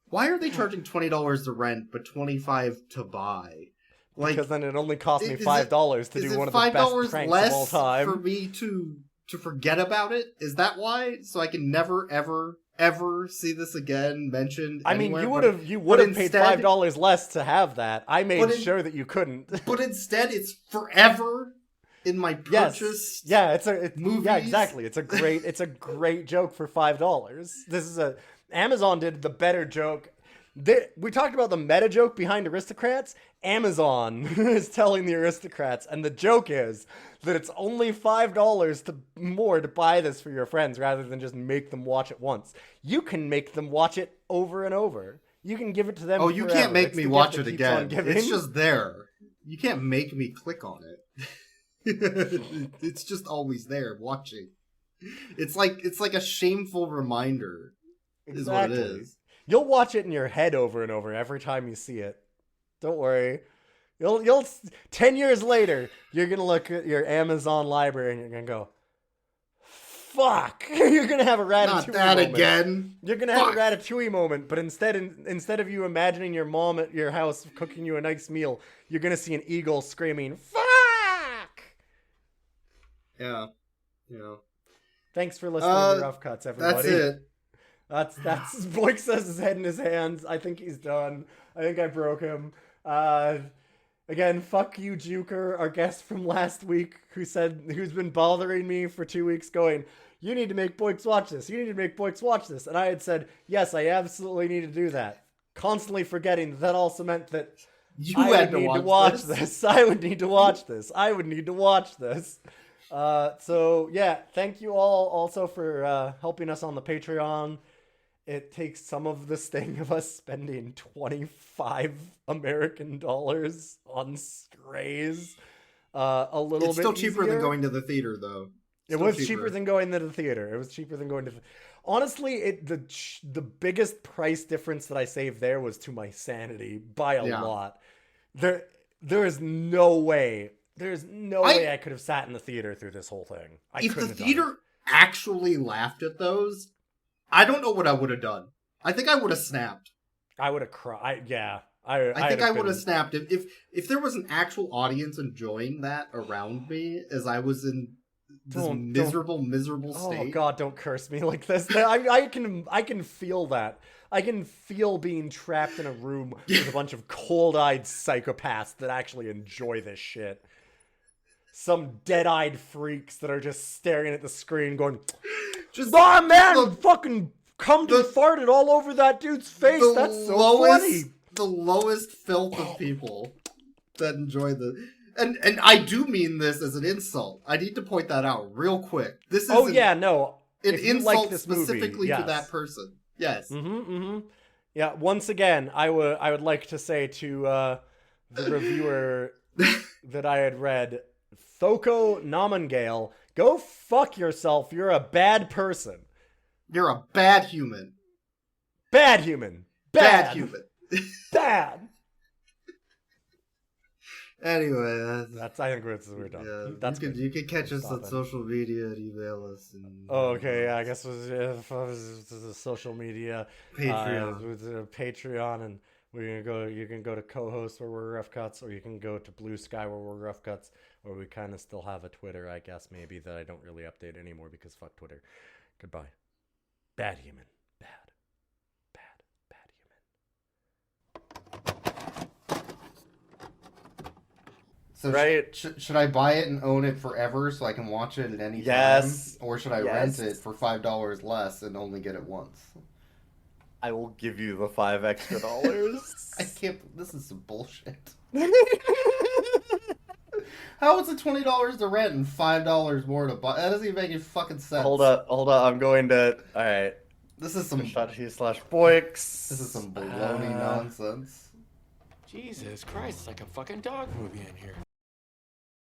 Why are they charging $20 to rent but $25 to buy?
Like, because then it only cost me $5 to do one of the best pranks of all time.
For me to forget about it? Is that why? So I can never ever see this again mentioned anywhere?
I mean, you would have paid $5 less to have that. I made sure that you couldn't.
But instead, it's forever in my purchase.
Yes.
Movies.
Yeah, exactly. It's a great joke for $5. Amazon did the better joke. We talked about the meta joke behind Aristocrats. Amazon is telling the Aristocrats, and the joke is that it's only $5 more to buy this for your friends rather than just make them watch it once. You can make them watch it over and over. You can give it to them.
Oh, you
forever.
can't make
It's
me
the
watch
gift
it
that keeps
again.
on giving.
It's just there. You can't make me click on it. It's just always there watching. It's like a shameful reminder. Is what it is.
You'll watch it in your head over and over every time you see it. Don't worry. You'll 10 years later, you're going to look at your Amazon library and you're going to go, fuck. You're going to have a Ratatouille
Not that
moment.
again.
You're going to have a Ratatouille moment, but instead of you imagining your mom at your house cooking you a nice meal, you're going to see an eagle screaming, fuck.
Yeah.
Thanks for listening to Rough Cuts, everybody.
That's it.
That's Boyk says his head in his hands. I think he's done. I think I broke him. Again, fuck you, Juker, our guest from last week, who's been bothering me for 2 weeks going, you need to make Boyks watch this. You need to make Boyks watch this. And I had said, yes, I absolutely need to do that. Constantly forgetting that also meant that I would need to watch this. I would need to watch this. I would need to watch this. So yeah, thank you all also for helping us on the Patreon. It takes some of the sting of us spending 25 American dollars on Strays. A little
it's
bit
still cheaper
easier.
than going to the theater, though.
It was cheaper than going to the theater. It was cheaper than going to. Honestly, the biggest price difference that I saved there was to my sanity by a lot. There is no way. There's no way I could have sat in the theater through this whole thing.
If the theater actually laughed at those, I don't know what I would have done. I think I would have snapped.
I would have cried. Yeah.
I think I would have snapped if there was an actual audience enjoying that around me as I was in this miserable state.
Oh God, don't curse me like this. I can feel that. I can feel being trapped in a room with a bunch of cold-eyed psychopaths that actually enjoy this shit. Some dead-eyed freaks that are just staring at the screen going, man, fucking farted all over that dude's face. That's so funny.
The lowest filth of people that enjoy and I do mean this as an insult. I need to point that out real quick. This is an insult specifically to that person. Yes.
Yeah. Once again, I would like to say to the reviewer that I had read, Thoko Namangale, go fuck yourself. You're a bad person.
You're a bad human.
Bad human. Bad human. Bad.
Anyway,
that's. I think we're done.
Yeah,
that's
you can catch us on social media and email us. And,
okay, yeah, I guess it was the social media, Patreon, and we're gonna go. You can go to co-host where we're Rough Cuts, or you can go to Blue Sky where we're Rough Cuts, or we kind of still have a Twitter, I guess maybe that I don't really update anymore because fuck Twitter. Goodbye. Bad human.
So
right?
Should I buy it and own it forever so I can watch it at any time? Or should I rent it for $5 less and only get it once?
I will give you the $5 extra.
I can't. This is some bullshit. How is it $20 to rent and $5 more to buy? That doesn't even make any fucking sense.
Hold up. I'm going to. All right.
This is some
/Boyks.
This is some baloney nonsense.
Jesus Christ, it's like a fucking dog movie in here.